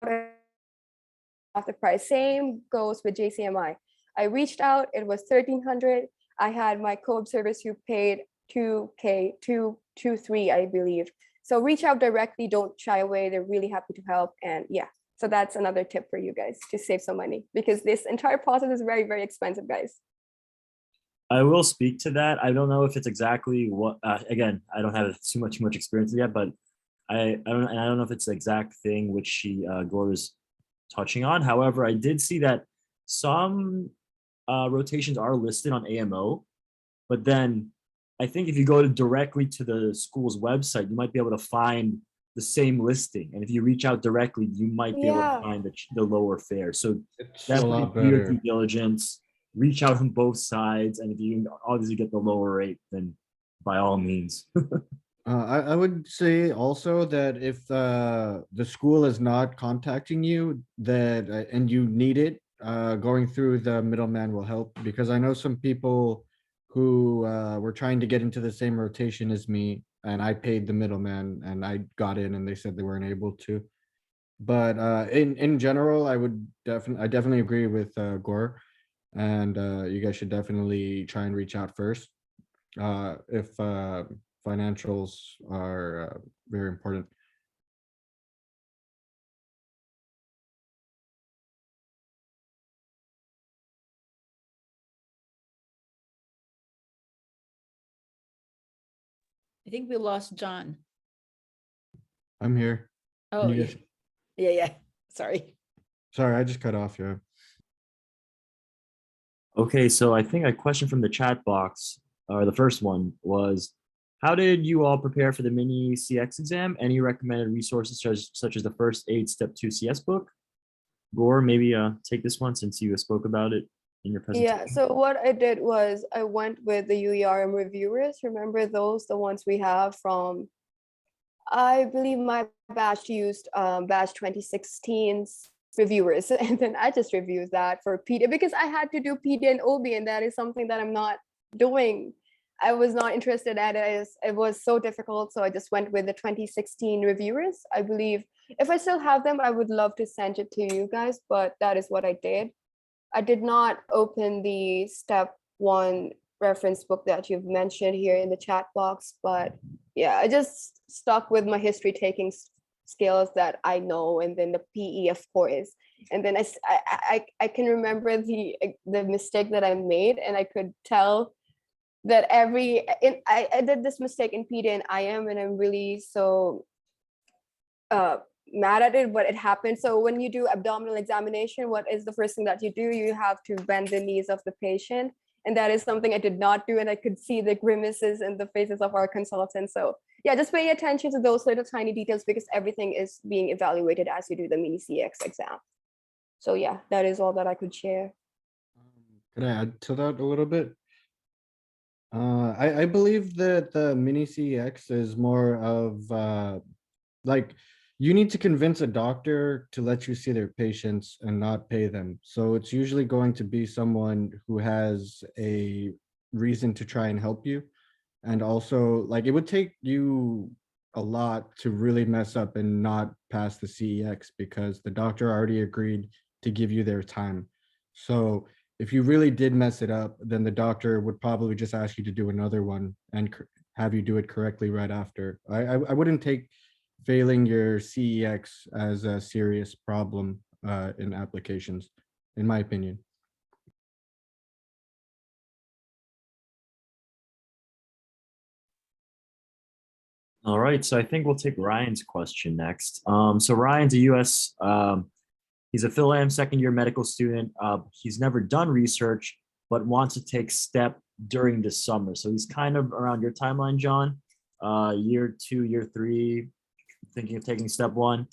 Half the price. Same goes with JCMI. I reached out, it was $1,300. I had my co-observers who paid $2K, $2,300, I believe. So reach out directly, don't shy away. They're really happy to help. And yeah, so that's another tip for you guys to save some money, because this entire process is very, very expensive, guys. I will speak to that. I don't know if it's exactly what, again, I don't have too much experience yet, but I don't know if it's the exact thing which Gore is touching on. However, I did see that some rotations are listed on AMO, but then I think if you go directly to the school's website, you might be able to find the same listing. And if you reach out directly, you might be able to find the lower fare. So definitely do your due diligence, reach out on both sides. And if you can obviously get the lower rate, then by all means. I would say also that if the school is not contacting you, that and you need it, going through the middleman will help, because I know some people who were trying to get into the same rotation as me, and I paid the middleman and I got in, and they said they weren't able to. But in general, I definitely agree with Gore, and you guys should definitely try and reach out first if financials are very important. I think we lost John. I'm here. Oh, Can you yeah, guys- yeah. Sorry. Sorry, I just cut off. Yeah. Okay, so I think a question from the chat box, or the first one was, how did you all prepare for the mini CX exam? Any recommended resources such as the first aid step 2 CS book? Gore, maybe take this one since you spoke about it in your presentation. Yeah, so what I did was I went with the UERM reviewers. Remember those, the ones we have from, I believe my batch used batch 2016's reviewers. And then I just reviewed that for PD because I had to do PD and OB, and that is something that I'm not doing. I was not interested at it. It was so difficult. So I just went with the 2016 reviewers. I believe if I still have them, I would love to send it to you guys, but that is what I did. I did not open the step 1 reference book that you've mentioned here in the chat box, but yeah, I just stuck with my history taking skills that I know, and then the PE, of course. And then I can remember the mistake that I made, and I could tell that I did this mistake in PD and IM, and I'm really so mad at it, but it happened. So when you do abdominal examination, what is the first thing that you do? You have to bend the knees of the patient. And that is something I did not do. And I could see the grimaces in the faces of our consultants. So yeah, just pay attention to those little tiny details because everything is being evaluated as you do the mini CX exam. So yeah, that is all that I could share. Can I add to that a little bit? I believe that the mini CX is more of like you need to convince a doctor to let you see their patients and not pay them. So it's usually going to be someone who has a reason to try and help you. And also, like, it would take you a lot to really mess up and not pass the CEX because the doctor already agreed to give you their time. So if you really did mess it up, then the doctor would probably just ask you to do another one and have you do it correctly right after. I wouldn't take failing your CEX as a serious problem in applications, in my opinion. All right, so I think we'll take Ryan's question next. So Ryan's a US, he's a Phil-Am second year medical student. He's never done research, but wants to take STEP during the summer. So he's kind of around your timeline, John, year 2, year 3, thinking of taking step 1.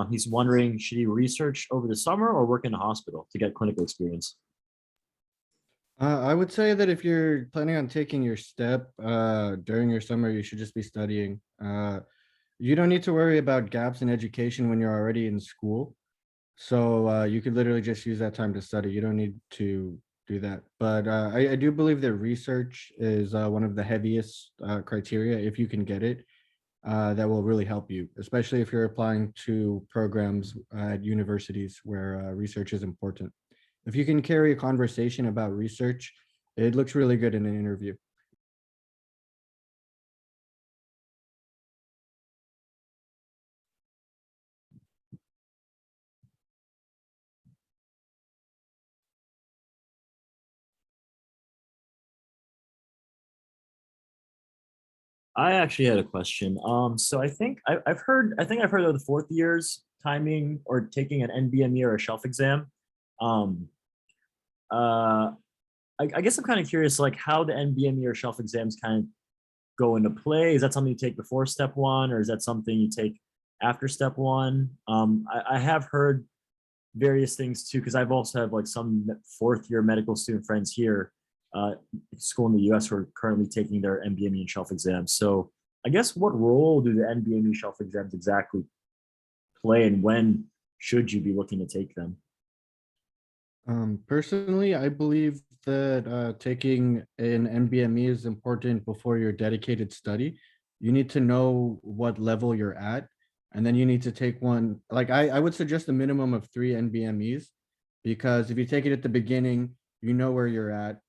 He's wondering, should he research over the summer or work in a hospital to get clinical experience? I would say that if you're planning on taking your step during your summer, you should just be studying. You don't need to worry about gaps in education when you're already in school. So you could literally just use that time to study. You don't need to do that. But I do believe that research is one of the heaviest criteria, if you can get it, that will really help you, especially if you're applying to programs at universities where research is important. If you can carry a conversation about research, it looks really good in an interview. I actually had a question. So I think I've heard of the 4th years timing or taking an NBME or a shelf exam. Um, uh, I guess I'm kind of curious, like how the NBME or shelf exams kind of go into play. Is that something you take before step 1, or is that something you take after step 1? I have heard various things too, because I've also have like some 4th year medical student friends here school in the US who are currently taking their NBME and shelf exams. So I guess what role do the NBME shelf exams exactly play, and when should you be looking to take them? Personally, I believe that taking an NBME is important before your dedicated study. You need to know what level you're at, and then you need to take one. Like I would suggest a minimum of 3 NBMEs, because if you take it at the beginning, you know where you're at.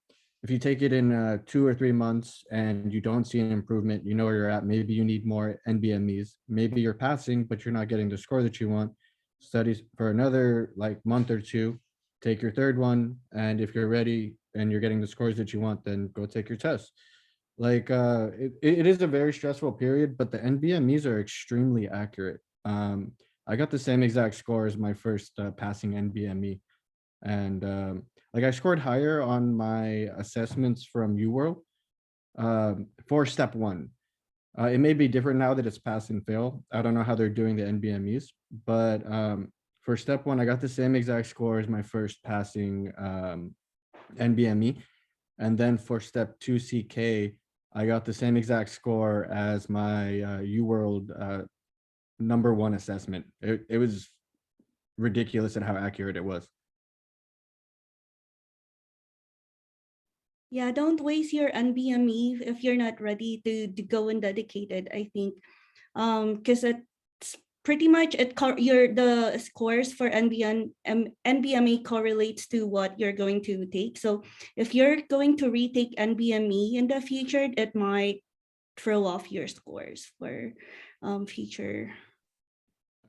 If you take it in 2 or 3 months and you don't see an improvement, you know where you're at. Maybe you need more NBMEs. Maybe you're passing, but you're not getting the score that you want. Studies for another like month or 2. Take your 3rd one, and if you're ready and you're getting the scores that you want, then go take your test. Like it is a very stressful period, but the NBMEs are extremely accurate. I got the same exact score as my first passing NBME, and like I scored higher on my assessments from UWorld for step one. It may be different now that it's pass and fail. I don't know how they're doing the NBMEs, but for step one, I got the same exact score as my first passing NBME. And then for step two CK, I got the same exact score as my UWorld number one assessment. It was ridiculous at how accurate it was. Yeah, don't waste your NBME if you're not ready to go and dedicated, I think. Because it's pretty much the scores for NBME correlates to what you're going to take. So if you're going to retake NBME in the future, it might throw off your scores for future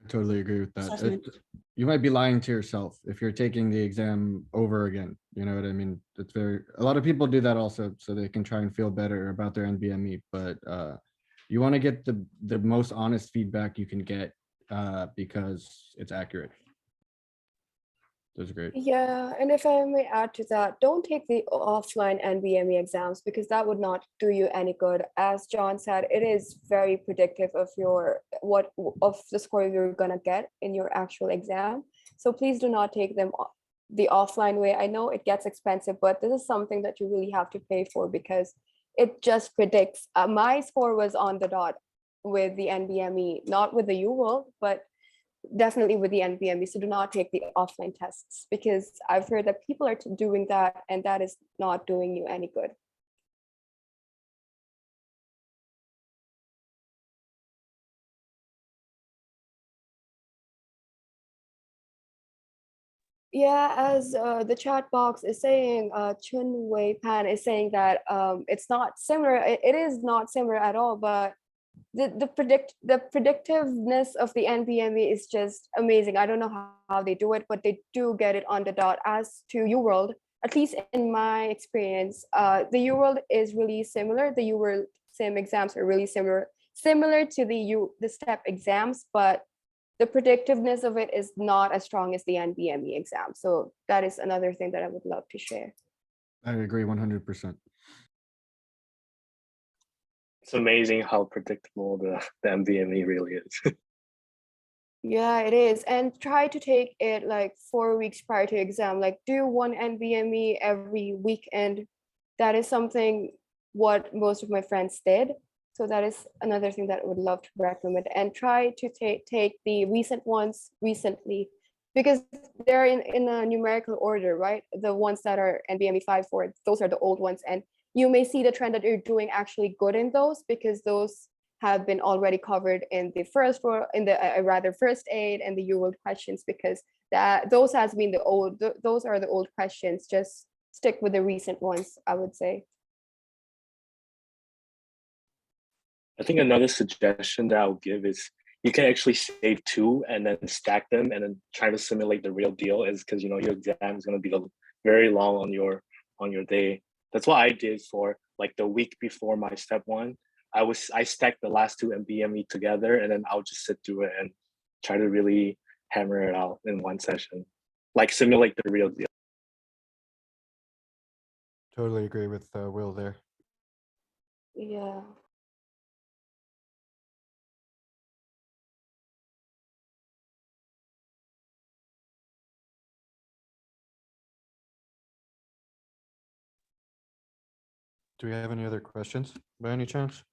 I totally agree with that. assessment. You might be lying to yourself if you're taking the exam over again. You know what I mean? It's a lot of people do that also, so they can try and feel better about their NBME, but you want to get the most honest feedback you can get because it's accurate. That's great. Yeah, and if I may add to that, don't take the offline NBME exams because that would not do you any good. As John said, it is very predictive of of the score you're gonna get in your actual exam. So please do not take them the offline way. I know it gets expensive, but this is something that you really have to pay for because it just predicts. My score was on the dot with the NBME, not with the UWorld, but definitely with the NBME. So do not take the offline tests because I've heard that people are doing that and that is not doing you any good. Yeah, as the chat box is saying, Chun Wei Pan is saying that it's not similar. It is not similar at all, but the predictiveness of the NBME is just amazing. I don't know how they do it, but they do get it on the dot. As to UWorld, at least in my experience, the UWorld is really similar. The UWorld sim exams are really similar to the STEP exams, but the predictiveness of it is not as strong as the NBME exam. So that is another thing that I would love to share. I agree 100%. It's amazing how predictable the MBME really is. Yeah, it is. And try to take it like 4 weeks prior to exam. Like do one NBME every weekend. That is something what most of my friends did. So that is another thing that I would love to recommend. And try to take the recent ones recently because they're in a numerical order, right? The ones that are NBME 5, 4, those are the old ones. And you may see the trend that you're doing actually good in those because those have been already covered in the first first aid and the UWorld questions because those has been those are the old questions. Just stick with the recent ones, I would say. I think another suggestion that I'll give is you can actually save two and then stack them and then try to simulate the real deal is because your exam is going to be very long on your day. That's what I did for like the week before my step one. I stacked the last two NBME together and then I'll just sit through it and try to really hammer it out in one session, like simulate the real deal. Totally agree with Will there. Yeah. Do we have any other questions by any chance?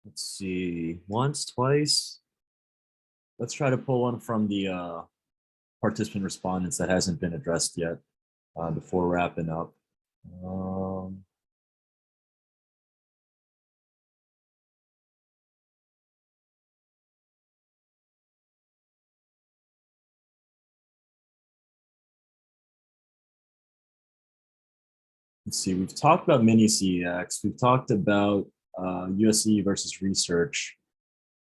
Let's see, once, twice. Let's try to pull one from the participant respondents that hasn't been addressed yet before wrapping up. let's see, we've talked about mini CX, we've talked about USC versus research.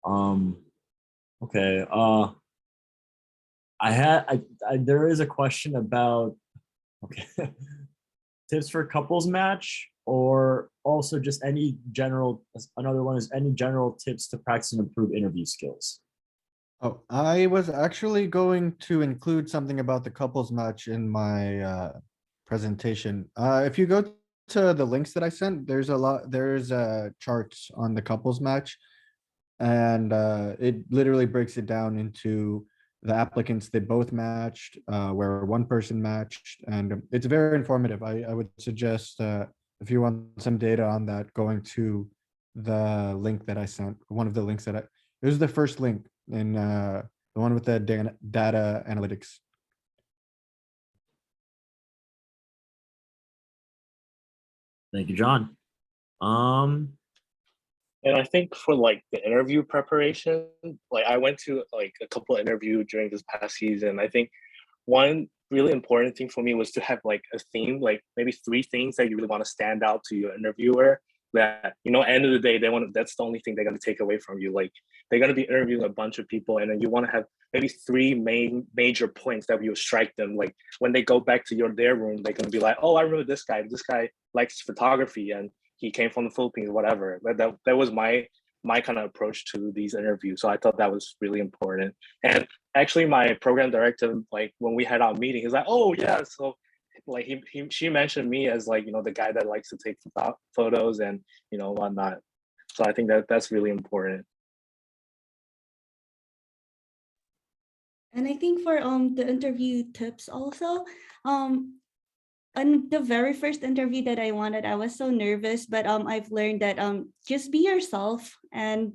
Okay, there is a question about, okay, tips for couples match, or also just any general, another one is any general tips to practice and improve interview skills. Oh, I was actually going to include something about the couples match in my presentation. If you go to the links that I sent, there's charts on the couples match. And it literally breaks it down into the applicants that both matched, where one person matched, and it's very informative. I would suggest if you want some data on that, going to the link that I sent, one of the links that it was the first link in the one with the data analytics. Thank you, John. And I think for like the interview preparation, like I went to like a couple of interviews during this past season. I think one really important thing for me was to have like a theme, like maybe 3 things that you really want to stand out to your interviewer, that, you know, end of the day, that's the only thing they're going to take away from you. Like they're going to be interviewing a bunch of people, and then you want to have maybe 3 major points that will strike them. Like when they go back to their room, they're going to be like, oh, I remember this guy likes photography and he came from the Philippines, whatever. That was my kind of approach to these interviews. So I thought that was really important. And actually my program director, like when we had our meeting, he's like, oh yeah, so like she mentioned me as like, you know, the guy that likes to take photos and, you know, whatnot. So I think that's really important. And I think for the interview tips also, on the very first interview that I wanted, I was so nervous, but I've learned that just be yourself, and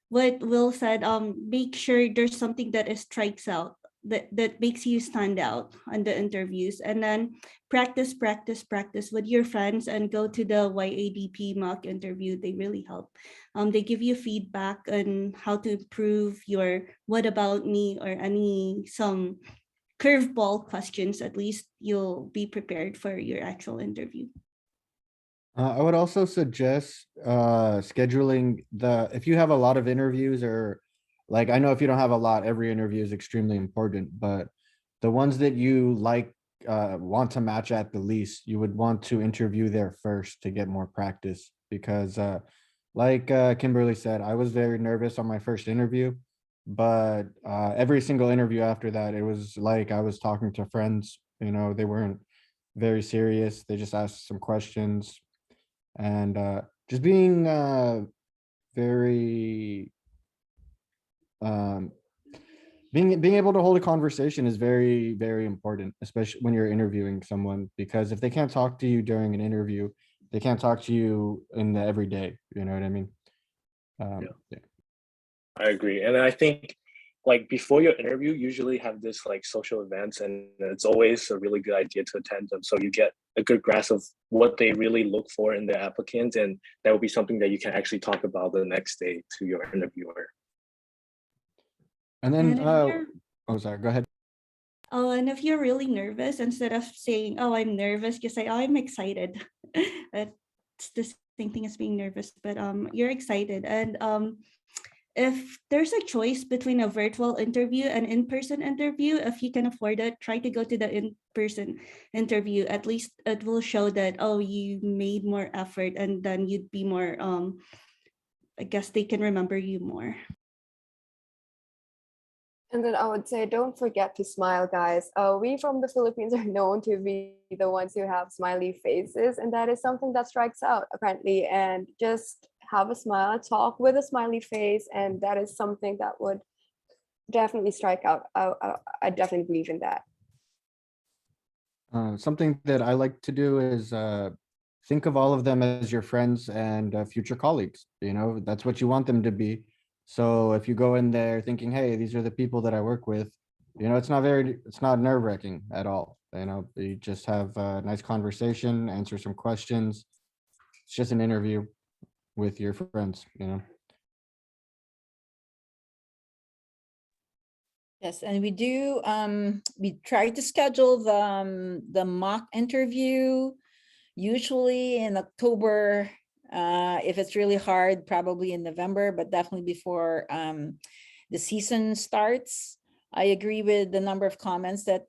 what Will said, make sure there's something that strikes out, that makes you stand out on the interviews, and then practice with your friends and go to the YADP mock interview. They really help. They give you feedback on how to improve your what about me, or some curveball questions. At least you'll be prepared for your actual interview. I would also suggest scheduling if you have a lot of interviews, or like, I know if you don't have a lot, every interview is extremely important, but the ones that you like want to match at the least, you would want to interview there first to get more practice, because like Kimberly said, I was very nervous on my first interview, but every single interview after that, it was like I was talking to friends. You know, they weren't very serious. They just asked some questions, and just being very being able to hold a conversation is very, very important, especially when you're interviewing someone, because if they can't talk to you during an interview, they can't talk to you in the everyday. You know what I mean? Yeah. I agree. And I think like before your interview, usually have this like social events, and it's always a really good idea to attend them, so you get a good grasp of what they really look for in the applicant, and that will be something that you can actually talk about the next day to your interviewer. And then And oh, sorry, go ahead. oh, and if you're really nervous, instead of saying, oh, I'm nervous, just say, oh, I'm excited. It's the same thing as being nervous, but you're excited. And if there's a choice between a virtual interview and in-person interview, if you can afford it, try to go to the in-person interview. At least it will show that, oh, you made more effort, and then you'd be more, I guess they can remember you more. And then I would say, don't forget to smile, guys. We from the Philippines are known to be the ones who have smiley faces, and that is something that strikes out apparently. And just have a smile, talk with a smiley face, and that is something that would definitely strike out. I definitely believe in that. Something that I like to do is think of all of them as your friends and future colleagues. You know, that's what you want them to be. So if you go in there thinking, hey, these are the people that I work with, you know, it's not nerve-wracking at all. You know, you just have a nice conversation, answer some questions. It's just an interview with your friends, you know. Yes, and we try to schedule the mock interview usually in October. If it's really hard, probably in November, but definitely before the season starts. I agree with the number of comments that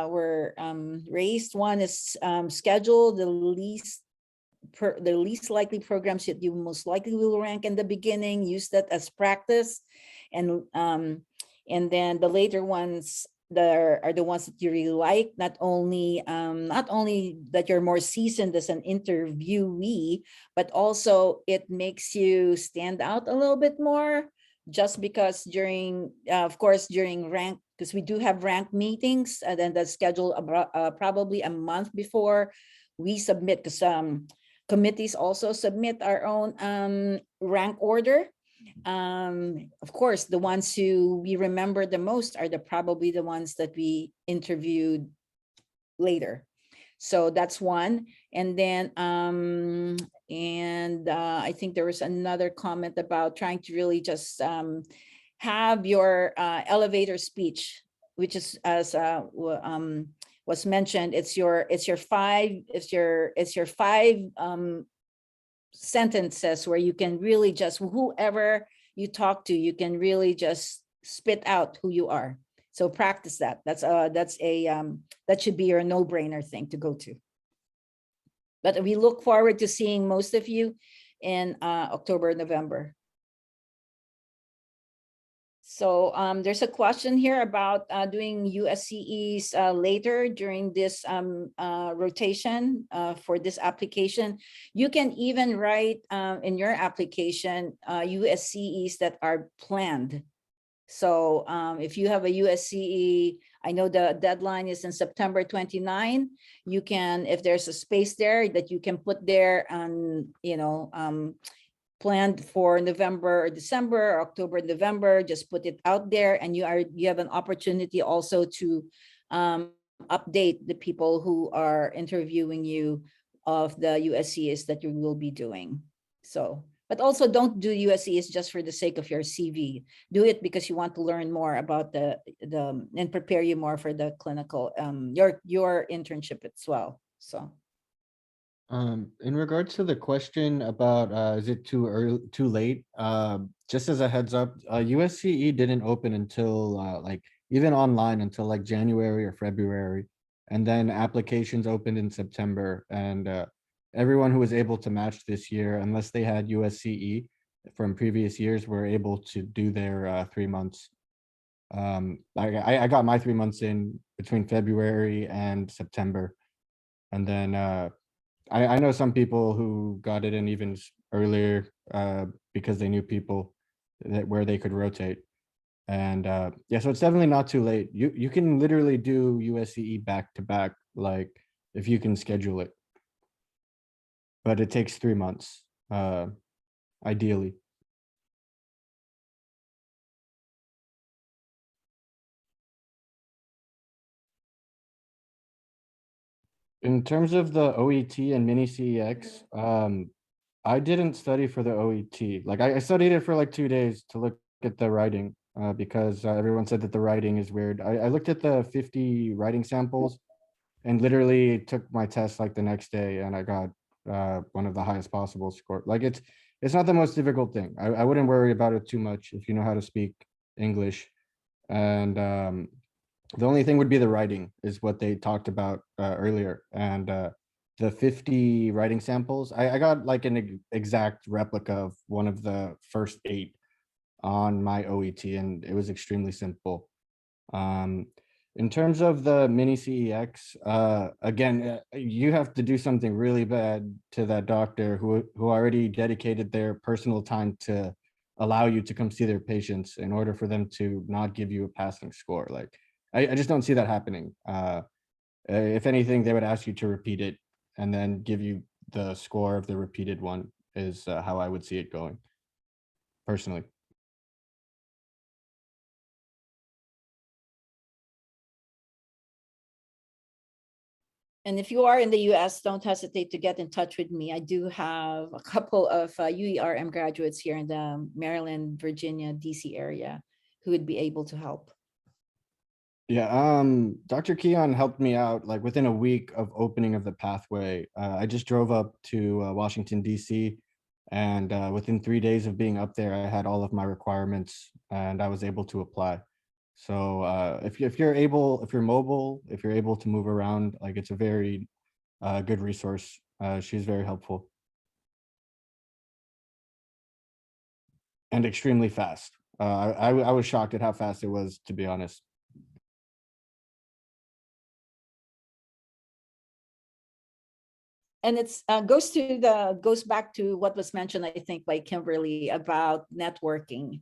were raised. One is schedule the least likely programs that you most likely will rank in the beginning. Use that as practice, and then the later ones that are the ones that you really like. Not only that you're more seasoned as an interviewee, but also it makes you stand out a little bit more. Just because during, of course, during rank, because we do have rank meetings, and then that's scheduled probably a month before we submit, because committees also submit our own rank order. Of course, the ones who we remember the most are probably the ones that we interviewed later. So that's one. And then I think there was another comment about trying to really just have your elevator speech, which is, as was mentioned, it's your five sentences where you can really just, whoever you talk to, you can really just spit out who you are. So practice that. That should be your no-brainer thing to go to. But we look forward to seeing most of you in October, November. So there's a question here about doing USCEs later during this rotation for this application. You can even write in your application USCEs that are planned. So if you have a USCE, I know the deadline is in September 29. You can, if there's a space there that you can put there, planned for November or December, or October, November, just put it out there, and you have an opportunity also to update the people who are interviewing you of the USCs that you will be doing. So, but also don't do USCs just for the sake of your CV. Do it because you want to learn more about and prepare you more for the clinical, your internship as well. So. In regards to the question about is it too early, too late? Just as a heads up, USCE didn't open until like even online until like January or February, and then applications opened in September. And everyone who was able to match this year, unless they had USCE from previous years, were able to do their 3 months. I got my 3 months in between February and September, and then I know some people who got it in even earlier because they knew people where they could rotate. And yeah, so it's definitely not too late. You can literally do USCE back to back, like if you can schedule it. But it takes 3 months, ideally. In terms of the OET and mini CEX, I didn't study for the OET. Like I studied it for like 2 days to look at the writing because everyone said that the writing is weird. I looked at the 50 writing samples and literally took my test like the next day, and I got one of the highest possible score. Like it's not the most difficult thing. I wouldn't worry about it too much if you know how to speak English. And the only thing would be the writing, is what they talked about earlier. And the 50 writing samples, I got like an exact replica of one of the first 8 on my OET, and it was extremely simple. In terms of the mini CEX, again, you have to do something really bad to that doctor who already dedicated their personal time to allow you to come see their patients in order for them to not give you a passing score. Like, I just don't see that happening. If anything, they would ask you to repeat it and then give you the score of the repeated one, is how I would see it going, personally. And if you are in the US, don't hesitate to get in touch with me. I do have a couple of UERM graduates here in the Maryland, Virginia, DC area who would be able to help. Yeah, Dr. Keon helped me out like within a week of opening of the pathway. I just drove up to Washington, DC, and within 3 days of being up there, I had all of my requirements and I was able to apply. So if you're able, if you're mobile, if you're able to move around, like it's a very good resource. She's very helpful and extremely fast. I was shocked at how fast it was, to be honest. And it's goes back to what was mentioned, I think, by Kimberly about networking.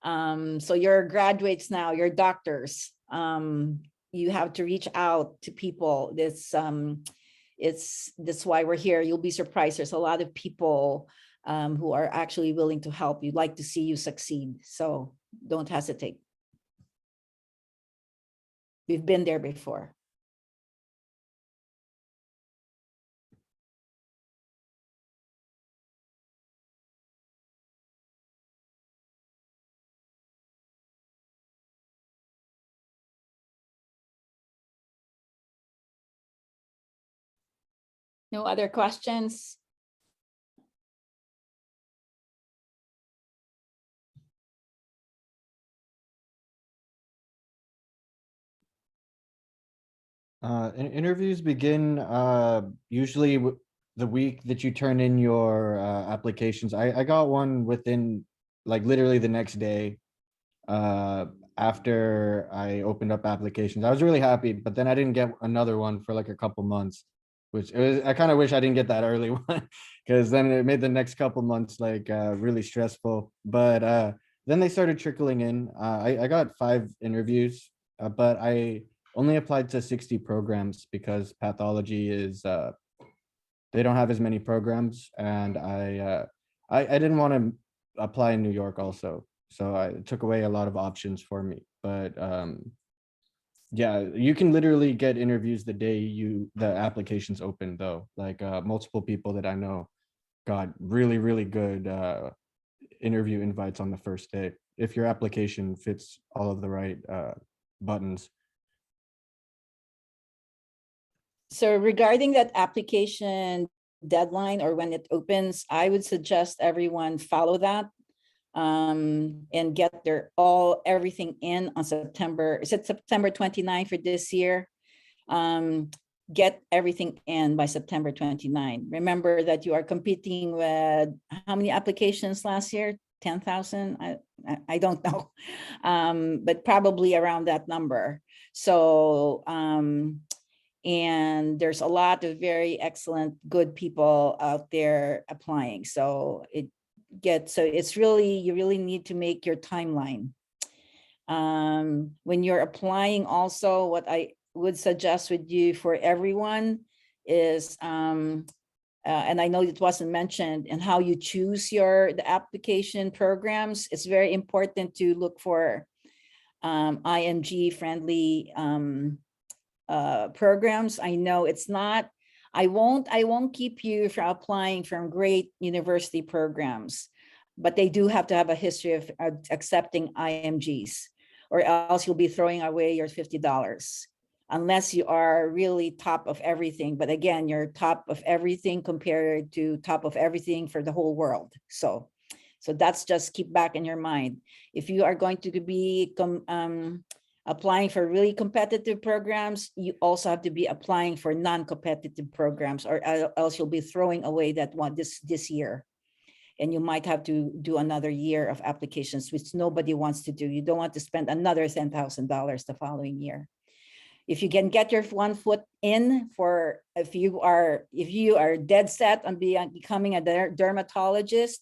So you're graduates now, you're doctors. You have to reach out to people. That's why we're here. You'll be surprised. There's a lot of people who are actually willing to help. You'd like to see you succeed. So don't hesitate. We've been there before. No other questions? Interviews begin usually the week that you turn in your applications. I got one within like literally the next day after I opened up applications. I was really happy, but then I didn't get another one for like a couple months, which I kind of wish I didn't get that early one because then it made the next couple months like really stressful. But then they started trickling in. I got 5 interviews, but I only applied to 60 programs because pathology is they don't have as many programs, and I didn't want to apply in New York also, so it took away a lot of options for me. But yeah, you can literally get interviews the day the applications open though. Like multiple people that I know got really good interview invites on the first day if your application fits all of the right buttons. So regarding that application deadline or when it opens, I would suggest everyone follow that and get everything in on September. Is it September 29 for this year? Get everything in by September 29. Remember that you are competing with how many applications last year? 10,000? I don't know, but probably around that number. So, and there's a lot of very excellent, good people out there applying. So it's really, you really need to make your timeline. When you're applying also, what I would suggest with you for everyone is, and I know it wasn't mentioned, and how you choose the application programs, it's very important to look for IMG friendly programs. I know it's not, I won't keep you from applying from great university programs, but they do have to have a history of accepting IMGs, or else you'll be throwing away your $50 unless you are really top of everything. But again, you're top of everything compared to top of everything for the whole world. So that's just keep back in your mind. If you are going to be applying for really competitive programs, you also have to be applying for non-competitive programs, or else you'll be throwing away that one this year. And you might have to do another year of applications, which nobody wants to do. You don't want to spend another $10,000 the following year. If you can get your one foot in for, if you are dead set on becoming a dermatologist,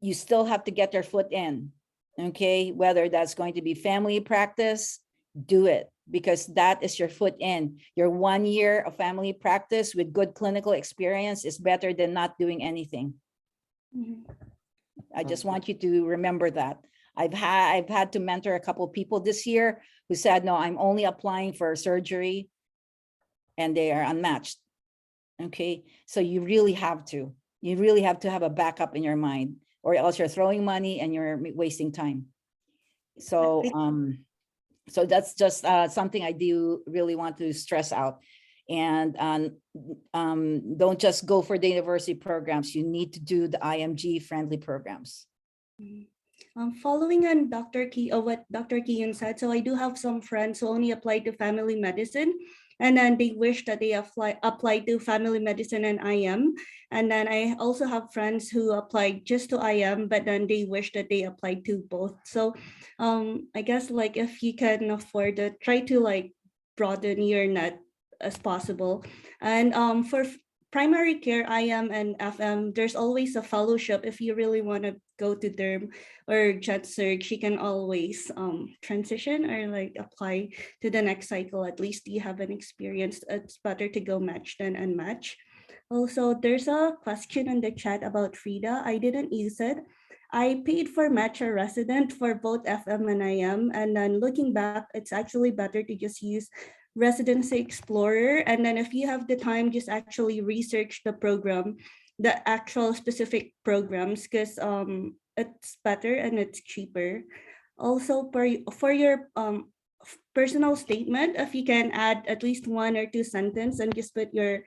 you still have to get your foot in. Okay, whether that's going to be family practice, do it, because that is your foot in. Your 1 year of family practice with good clinical experience is better than not doing anything. Mhm. I just want you to remember that. I've had to mentor a couple of people this year who said, no, I'm only applying for surgery, and they are unmatched. Okay, so you really have to have a backup in your mind, or else you're throwing money and you're wasting time. So So that's just something I do really want to stress out. And don't just go for the university programs. You need to do the IMG friendly programs. Following on what Dr. Kian said, so I do have some friends who only apply to family medicine, and then they wish that they apply to family medicine and IM. And then I also have friends who applied just to IM, but then they wish that they applied to both. So I guess like if you can afford it, try to like broaden your net as possible. And for primary care, IM and FM, there's always a fellowship. If you really want to go to derm or jet surge, you can always transition or like apply to the next cycle. At least you have an experience. It's better to go match than unmatch. Also, there's a question in the chat about Frida. I didn't use it. I paid for match a resident for both FM and IM, and then looking back, it's actually better to just use Residency Explorer. And then if you have the time, just actually research the program, the actual specific programs, because it's better and it's cheaper. Also, for your personal statement, if you can add at least 1 or 2 sentences and just put your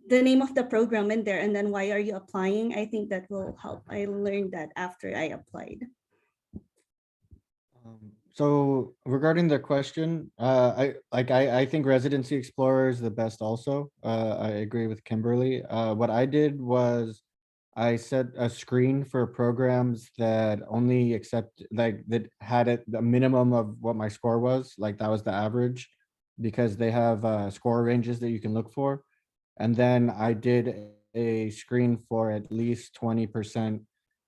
the name of the program in there and then why are you applying, I think that will help. I learned that after I applied. So regarding the question, I think Residency Explorer is the best also. I agree with Kimberly. What I did was I set a screen for programs that only accept, like, that had a minimum of what my score was, like that was the average, because they have score ranges that you can look for. And then I did a screen for at least 20%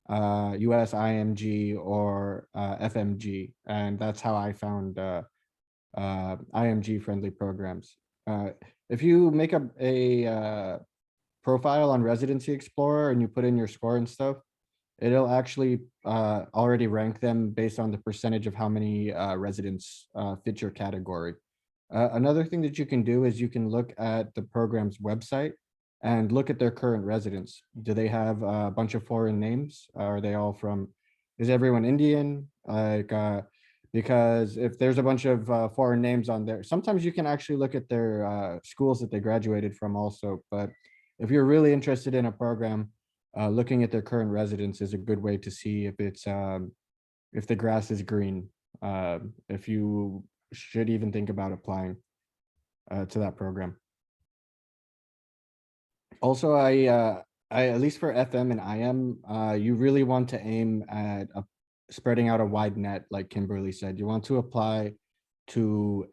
US IMG or FMG, and that's how I found IMG friendly programs. If you make a profile on Residency Explorer and you put in your score and stuff, it'll actually already rank them based on the percentage of how many residents fit your category. Another thing that you can do is you can look at the program's website and look at their current residents. Do they have a bunch of foreign names? Are they all from, is everyone Indian? Like, because if there's a bunch of foreign names on there, sometimes you can actually look at their schools that they graduated from also. But if you're really interested in a program, looking at their current residents is a good way to see if it's if the grass is green, if you should even think about applying to that program. Also, I at least for FM and IM, you really want to aim at spreading out a wide net, like Kimberly said. You want to apply to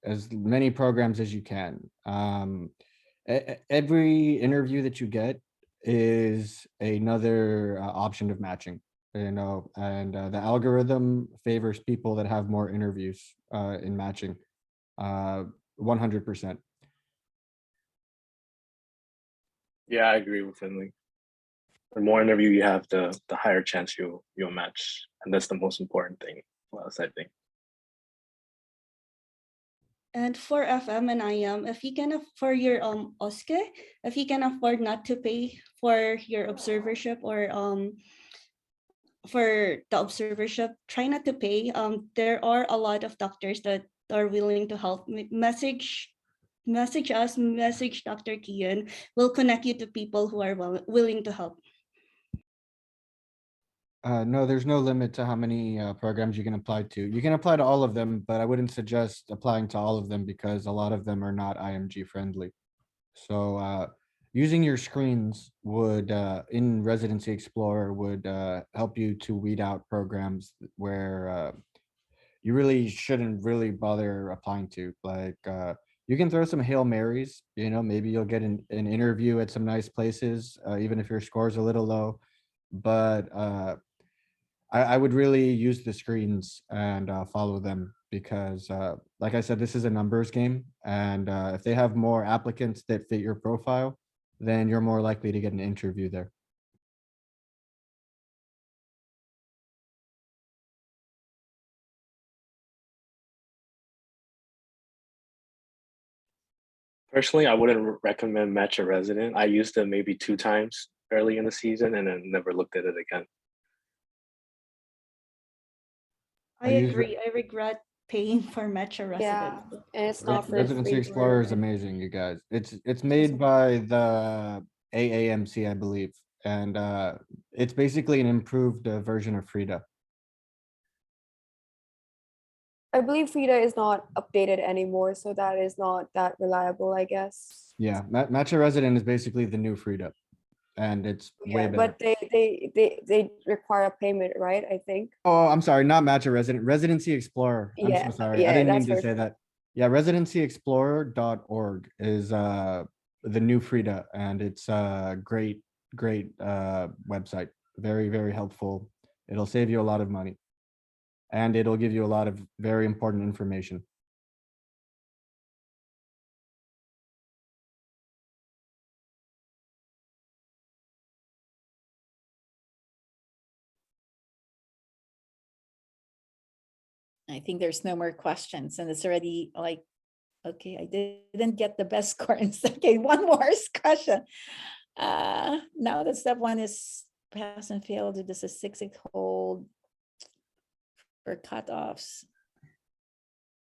as many programs as you can. Every interview that you get is another option of matching, you know, and the algorithm favors people that have more interviews in matching, 100%. Yeah, I agree with Findley. The more interview you have, the higher chance you'll match, and that's the most important thing for us, I think. And for FM and IM, if you can, for your OSCE, if you can afford not to pay for your observership or for the observership, try not to pay. There are a lot of doctors that are willing to help. Message us, message Dr. Kian. We'll connect you to people who are willing to help. No, there's no limit to how many programs you can apply to. You can apply to all of them, but I wouldn't suggest applying to all of them because a lot of them are not IMG friendly. So using your screens would, in Residency Explorer, would help you to weed out programs where you really shouldn't really bother applying to. Like, you can throw some Hail Marys, you know, maybe you'll get an interview at some nice places, even if your score is a little low. But I would really use the screens and follow them because, like I said, this is a numbers game. And if they have more applicants that fit your profile, then you're more likely to get an interview there. Personally, I wouldn't recommend Match a Resident. I used it maybe 2 times early in the season and then never looked at it again. I use agree. I regret paying for Metro Yeah, residence. and it's not for Residency free. Explorer is amazing, you guys. It's made by the AAMC, I believe, and it's basically an improved version of Frida. I believe Frida is not updated anymore, so that is not that reliable, I guess. Yeah, Matcha Resident is basically the new Frida, and it's way Yeah, better. but they require a payment, right? I think. Oh, I'm sorry, not Matcha Resident, Residency Explorer. I'm Yeah, so sorry. I yeah, didn't mean that's to very say that. Yeah, residencyexplorer.org is the new Frida, and it's a great website. Very, very helpful. It'll save you a lot of money, and it'll give you a lot of very important information. I think there's no more questions and it's already like, okay, I didn't get the best score in second. One more question. Now that step one is pass and fail, does a 6-8 hold for cutoffs?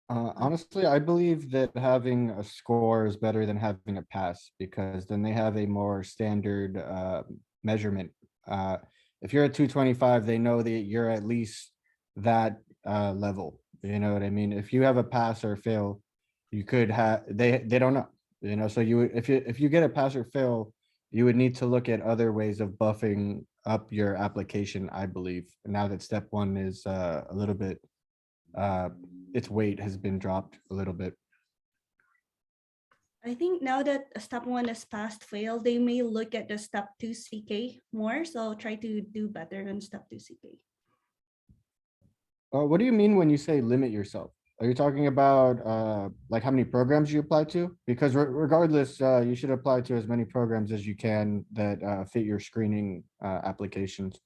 Honestly, I believe that having a score is better than having a pass because then they have a more standard measurement. If you're at 225, they know that you're at least that level. You know what I mean? If you have a pass or fail, you could have they don't know. You know, so if you get a pass or fail, you would need to look at other ways of buffing up your application. I believe now that step one is a little bit its weight has been dropped a little bit. I think now that step one is passed fail, they may look at the step two CK more. So try to do better in step two CK. What do you mean when you say limit yourself? Are you talking about like how many programs you apply to? Because regardless, you should apply to as many programs as you can that fit your screening applications.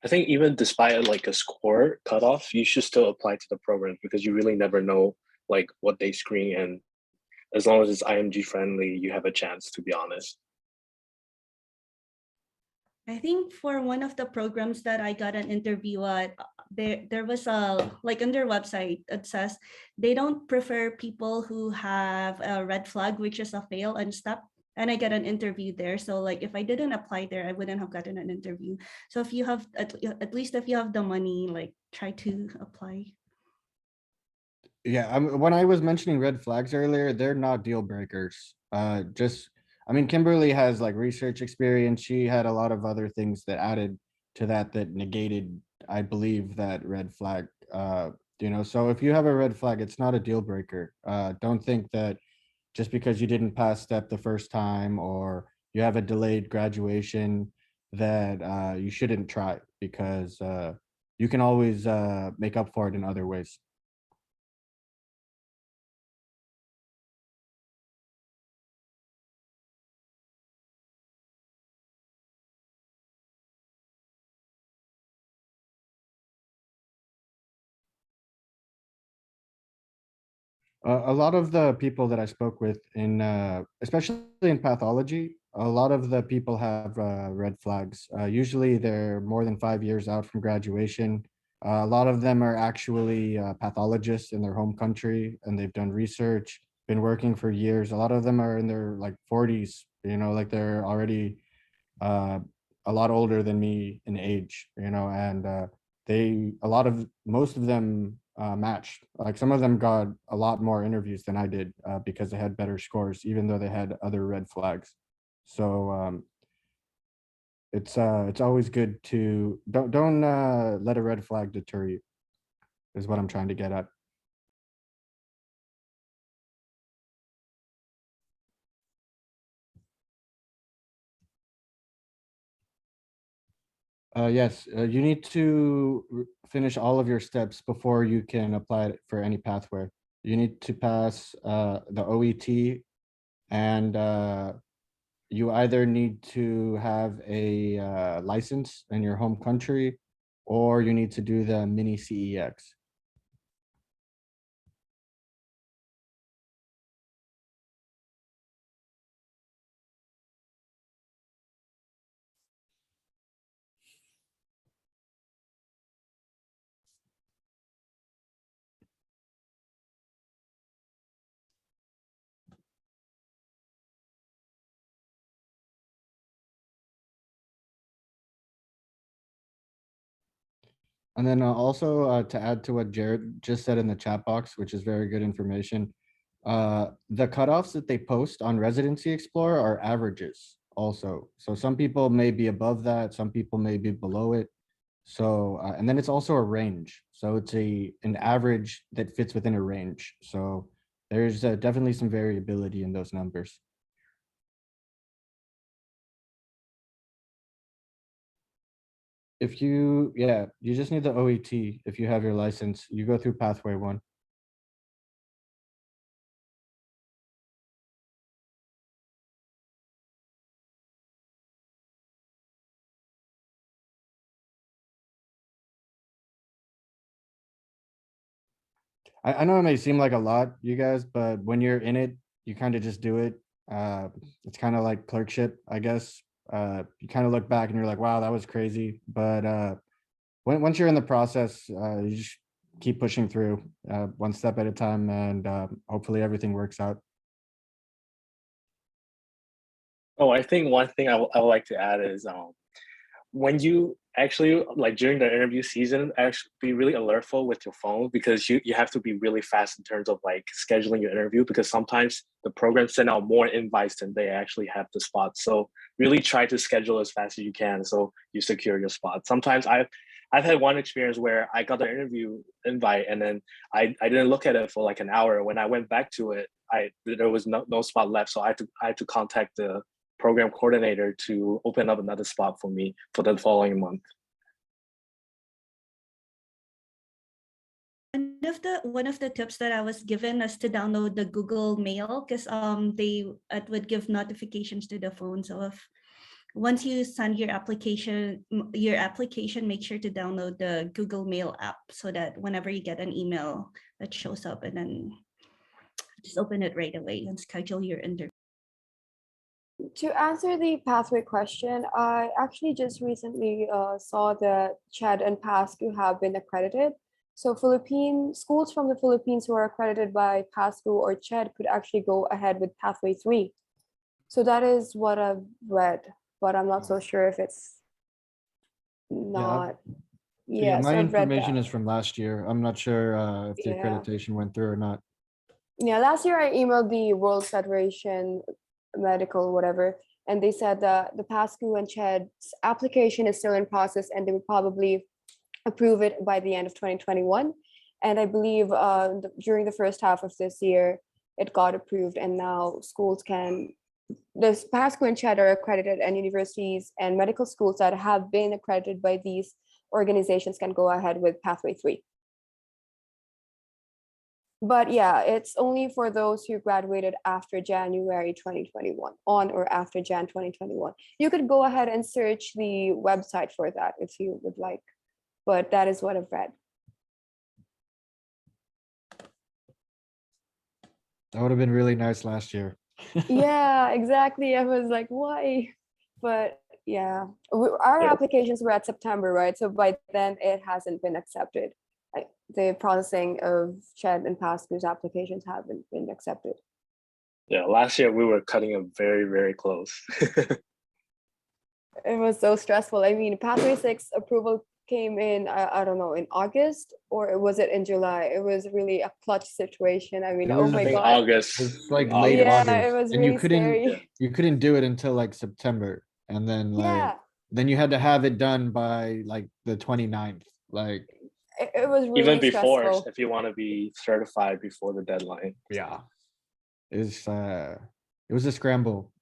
I think even despite like a score cutoff, you should still apply to the program because you really never know like what they screen, and as long as it's IMG friendly, you have a chance, to be honest. I think for one of the programs that I got an interview at, there was a like on their website it says they don't prefer people who have a red flag, which is a fail and step. And I got an interview there. So like if I didn't apply there, I wouldn't have gotten an interview. So if you have at least if you have the money, like try to apply. Yeah, when I was mentioning red flags earlier, they're not deal breakers. I mean, Kimberly has like research experience. She had a lot of other things that added to that negated, I believe, that red flag. So if you have a red flag, it's not a deal breaker. Don't think that just because you didn't pass step the first time or you have a delayed graduation that you shouldn't try because you can always make up for it in other ways. A lot of the people that I spoke with in, especially in pathology, a lot of the people have red flags. Usually they're more than 5 years out from graduation. A lot of them are actually pathologists in their home country and they've done research, been working for years. A lot of them are in their like 40s, like they're already uh, a lot older than me in age, and most of them matched. Like some of them got a lot more interviews than I did because they had better scores, even though they had other red flags. So it's always good to don't let a red flag deter you, is what I'm trying to get at. Yes, you need to finish all of your steps before you can apply for any pathway. You need to pass the OET, and you either need to have a license in your home country, or you need to do the mini CEX. And then also to add to what Jared just said in the chat box, which is very good information, the cutoffs that they post on Residency Explorer are averages also. So some people may be above that, some people may be below it. So, and then it's also a range. So it's an average that fits within a range. So there's definitely some variability in those numbers. If you, yeah, you just need the OET. If you have your license, you go through pathway 1. I know it may seem like a lot, you guys, but when you're in it, you kind of just do it. It's kind of like clerkship, I guess. You kind of look back and you're like, wow, that was crazy. But once you're in the process, you just keep pushing through one step at a time, and hopefully everything works out. Oh, I think one thing I would like to add is when you actually like during the interview season, actually be really alertful with your phone, because you have to be really fast in terms of like scheduling your interview, because sometimes the program send out more invites than they actually have the spots. So really try to schedule as fast as you can so you secure your spot. Sometimes I've had one experience where I got the interview invite and then I didn't look at it for like an hour. When I went back to it, there was no spot left. So I had to contact the program coordinator to open up another spot for me for the following month. One of the tips that I was given is to download the Google Mail, because it would give notifications to the phone. So if once you send your application, make sure to download the Google Mail app so that whenever you get an email that shows up, and then just open it right away and schedule your interview. To answer the pathway question, I actually just recently saw that CHED and PASCU have been accredited. So schools from the Philippines who are accredited by PASCU or CHED could actually go ahead with pathway 3. So that is what I've read, but I'm not so sure if it's not. Yeah, Yes, my I've read information that. is from last year. I'm not sure if the Yeah. accreditation went through or not. Yeah, last year I emailed the World Federation Medical, whatever, and they said that the PASCU and CHED's application is still in process and they would probably approve it by the end of 2021. And I believe during the first half of this year, it got approved, and now schools the PASCU and CHED are accredited, and universities and medical schools that have been accredited by these organizations can go ahead with pathway 3. But yeah, it's only for those who graduated after January 2021, on or after Jan 2021. You could go ahead and search the website for that if you would like, but that is what I've read. That would have been really nice last year. Yeah, exactly. I was like, why? But yeah, our Yeah. applications were at September, right? So by then it hasn't been accepted. The processing of CHED and PASCU's applications haven't been accepted. Yeah, last year we were cutting it very, very close. It was so stressful. I mean, pathway 6 approval came in, I don't know, in August, or was it in July? It was really a clutch situation. I mean, It oh was my I think God. August. It's like in late Yeah, August. August, it was and really scary. Yeah. you couldn't do it until like September, and then Yeah, then you had to have it done by like the 29th. Like, it was really Even before, stressful. if you want to be certified before the deadline. yeah, it was a scramble.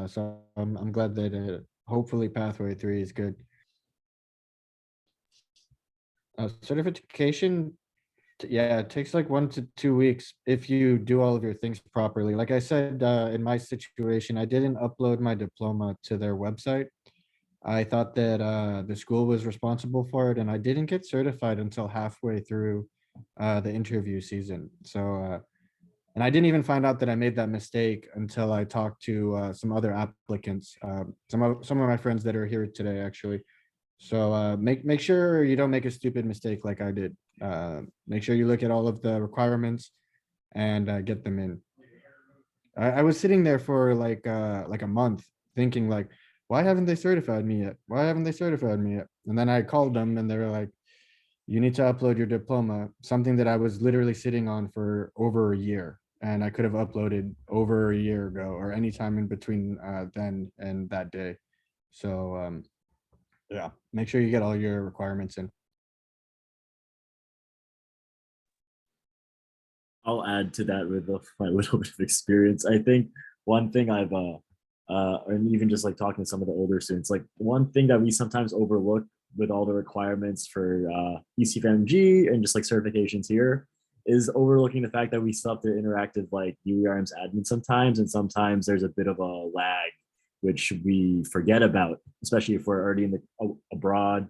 So I'm glad that hopefully pathway 3 is good. Certification, yeah, it takes like 1 to 2 weeks if you do all of your things properly. Like I said, in my situation, I didn't upload my diploma to their website. I thought that the school was responsible for it, and I didn't get certified until halfway through the interview season. So, and I didn't even find out that I made that mistake until I talked to some other applicants, some of my friends that are here today, actually. So make sure you don't make a stupid mistake like I did. Make sure you look at all of the requirements and get them in. I was sitting there for like a month thinking like, why haven't they certified me yet? Why haven't they certified me yet? And then I called them and they were like, you need to upload your diploma, something that I was literally sitting on for over a year. And I could have uploaded over a year ago or any time in between then and that day. So yeah, make sure you get all your requirements in. I'll add to that with my little bit of experience. I think one thing I've and even just like talking to some of the older students, like one thing that we sometimes overlook with all the requirements for ECFMG and just like certifications here is overlooking the fact that we still have to interact with like UERM's admin sometimes, and sometimes there's a bit of a lag which we forget about, especially if we're already in the abroad,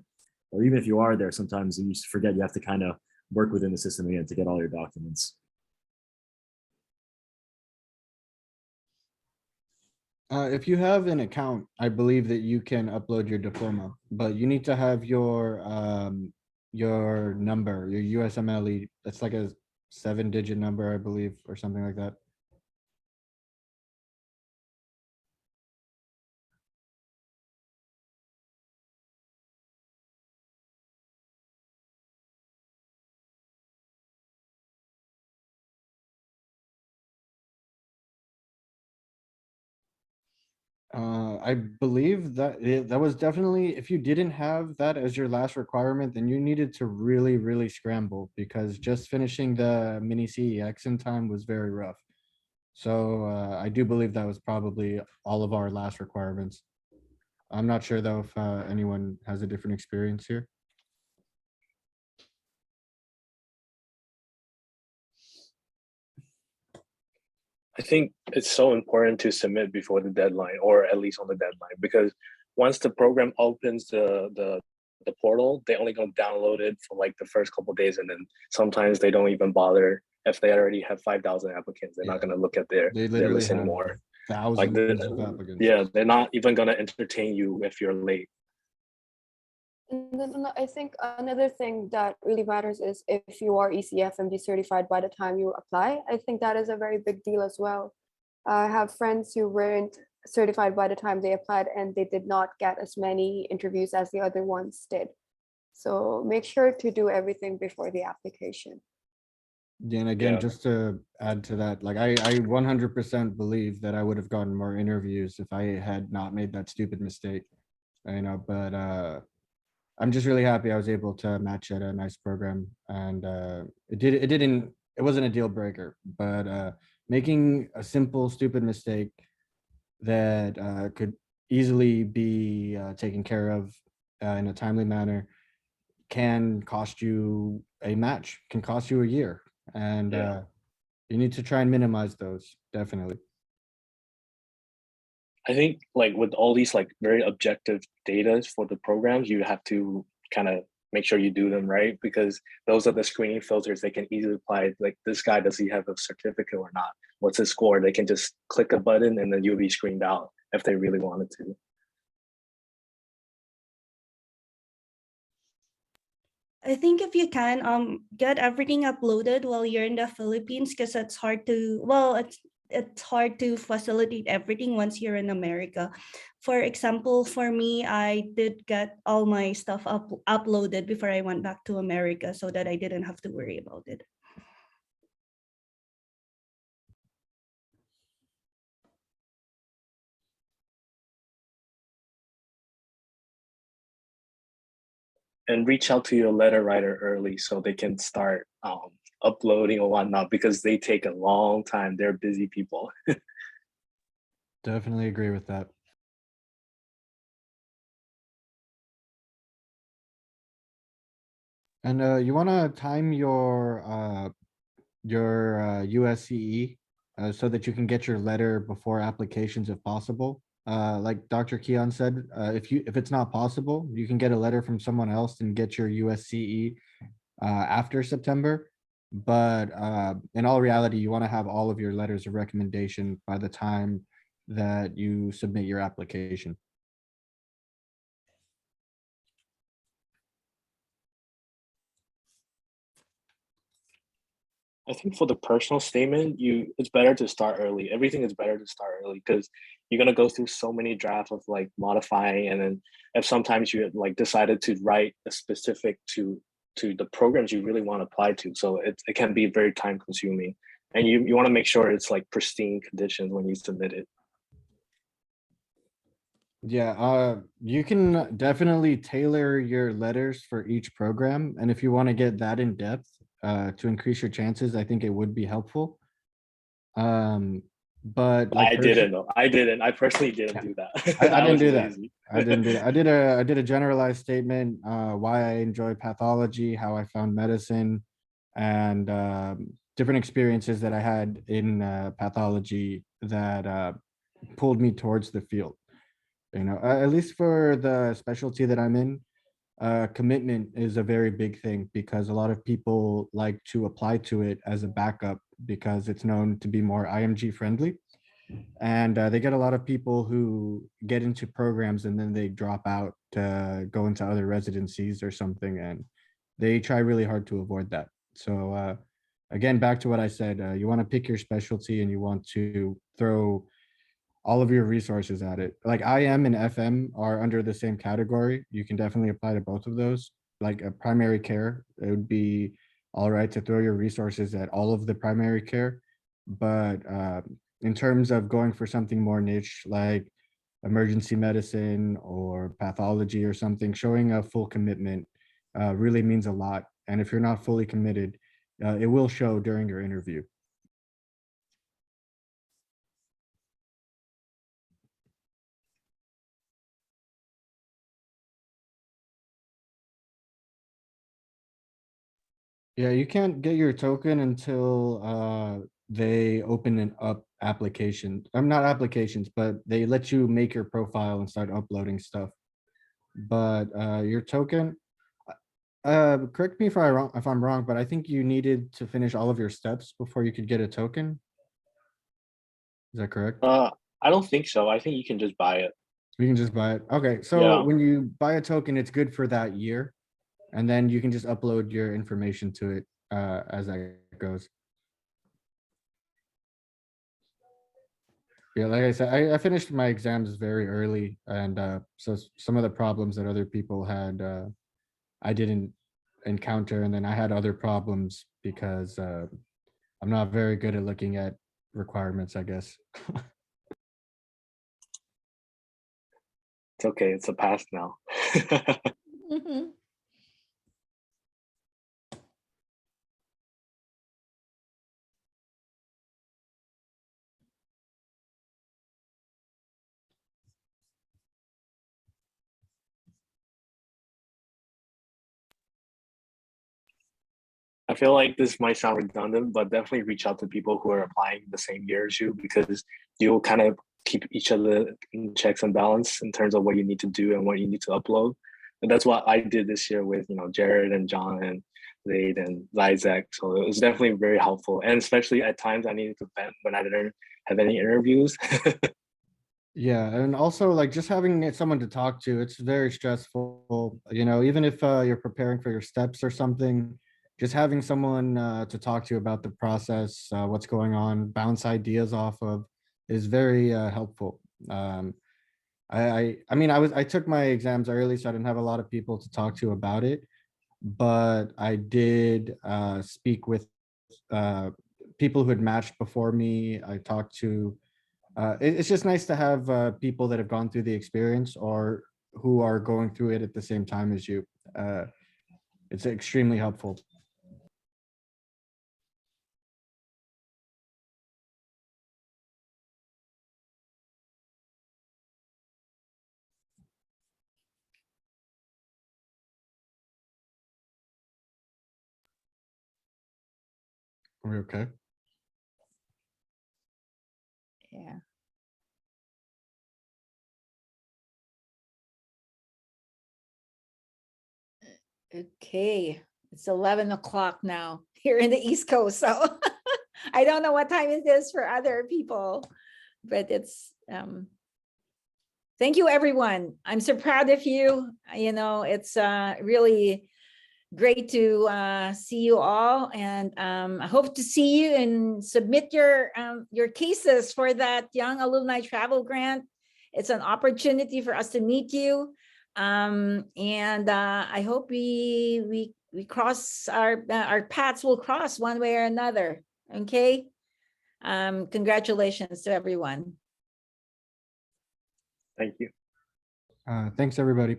or even if you are there, sometimes you just forget you have to kind of work within the system again to get all your documents. If you have an account, I believe that you can upload your diploma, but you need to have your number, your USMLE. That's like a 7-digit number, I believe, or something like that. I believe that that was definitely, if you didn't have that as your last requirement, then you needed to really, really scramble, because just finishing the mini CEX in time was very rough. So I do believe that was probably all of our last requirements. I'm not sure though if anyone has a different experience here. I think it's so important to submit before the deadline, or at least on the deadline, because once the program opens the portal, they only gonna download it for like the first couple of days, and then sometimes they don't even bother if they already have 5,000 applicants. They're not gonna look at They their literally list have anymore. Like thousands of applicants. yeah, they're not even gonna entertain you if you're late. And then I think another thing that really matters is if you are ECFMG certified by the time you apply. I think that is a very big deal as well. I have friends who weren't certified by the time they applied, and they did not get as many interviews as the other ones did. So make sure to do everything before the application. Yeah, and again, Yeah. just to add to that, like I 100% believe that I would have gotten more interviews if I had not made that stupid mistake. You know, but I'm just really happy I was able to match at a nice program, and it wasn't a deal breaker, but making a simple stupid mistake that could easily be taken care of in a timely manner can cost you a match, can cost you a year, and Yeah. you need to try and minimize those, definitely. I think like with all these like very objective data for the programs, you have to kind of make sure you do them right, because those are the screening filters. They can easily apply, like, this guy, does he have a certificate or not? What's his score? They can just click a button and then you'll be screened out if they really wanted to. I think if you can get everything uploaded while you're in the Philippines, because it's hard to, well, it's hard to facilitate everything once you're in America. For example, for me, I did get all my stuff uploaded before I went back to America, so that I didn't have to worry about it. And reach out to your letter writer early so they can start uploading or whatnot, because they take a long time. They're busy people. Definitely agree with that. And you want to time your USCE so that you can get your letter before applications if possible. Like Dr. Keon said, if it's not possible, you can get a letter from someone else and get your USCE after September. But in all reality, you want to have all of your letters of recommendation by the time that you submit your application. I think for the personal statement, it's better to start early. Everything is better to start early, because you're gonna go through so many drafts of like modifying, and then if sometimes you like decided to write a specific to to the programs you really want to apply to. So it can be very time consuming, and you want to make sure it's like pristine conditions when you submit it. Yeah, you can definitely tailor your letters for each program. And if you want to get that in depth to increase your chances, I think it would be helpful. But like I didn't though. I didn't. I personally didn't do that. I didn't was do that. lazy. I didn't do that. I did a generalized statement, why I enjoy pathology, how I found medicine, and different experiences that I had in pathology that pulled me towards the field. You know, at least for the specialty that I'm in, commitment is a very big thing because a lot of people like to apply to it as a backup because it's known to be more IMG friendly. And they get a lot of people who get into programs and then they drop out to go into other residencies or something. And they try really hard to avoid that. So again, back to what I said, you want to pick your specialty and you want to throw all of your resources at it. Like IM and FM are under the same category. You can definitely apply to both of those. Like a primary care, it would be all right to throw your resources at all of the primary care. But in terms of going for something more niche like emergency medicine or pathology or something, showing a full commitment really means a lot. And if you're not fully committed, it will show during your interview. Yeah, you can't get your token until they open an up application. I'm not applications, but they let you make your profile and start uploading stuff. But your token, correct me if I'm wrong, but I think you needed to finish all of your steps before you could get a token. Is that correct? I don't think so. I think you can just buy it. You can just buy it. Okay, so Yeah. when you buy a token, it's good for that year. And then you can just upload your information to it as that goes. Yeah, like I said, I finished my exams very early, and so some of the problems that other people had, I didn't encounter, and then I had other problems because I'm not very good at looking at requirements, I guess. It's okay. It's a past now. Mhm. I feel like this might sound redundant, but definitely reach out to people who are applying the same year as you because you'll kind of keep each other in checks and balance in terms of what you need to do and what you need to upload. And that's what I did this year with, Jared and John and Zaid and Isaac. So it was definitely very helpful. And especially at times I needed to vent when I didn't have any interviews. Yeah, and also like just having someone to talk to, it's very stressful. Even if you're preparing for your steps or something, just having someone to talk to about the process, what's going on, bounce ideas off of, is very helpful. I took my exams early, so I didn't have a lot of people to talk to about it, but I did speak with people who had matched before me. I talked to. It's just nice to have people that have gone through the experience or who are going through it at the same time as you. It's extremely helpful. Are we okay? Yeah. Okay, it's 11 o'clock now here in the East Coast, so I don't know what time it is for other people, but it's thank you, everyone. I'm so proud of you. It's really great to see you all, and I hope to see you and submit your cases for that Young Alumni Travel Grant. It's an opportunity for us to meet you. And I hope we cross our paths will cross one way or another. Okay. Congratulations to everyone. Thank you. Thanks, everybody.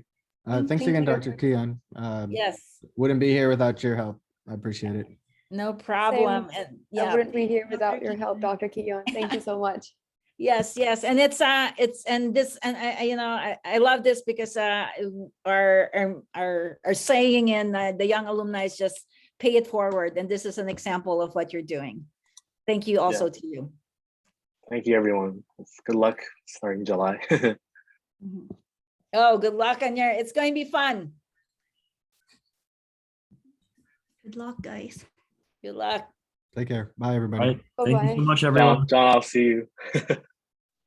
Thanks Thank again, you. Dr. Keon. Yes, Wouldn't be here without your help. I appreciate it. no problem. And I yeah, wouldn't be here Dr. without your help, Keon. Dr. Keon. Thank you so much. yes, yes. And it's and this and I love this because our saying in the young alumni is just pay it forward. And this is an example of what you're doing. Thank you also to you. Thank you, everyone. Good luck starting July. Oh, good luck on your, it's going to be fun. Good luck, guys. Good luck. Take care. Bye, All everybody. right. Thank you so Bye-bye. much, everyone. John, I'll see you.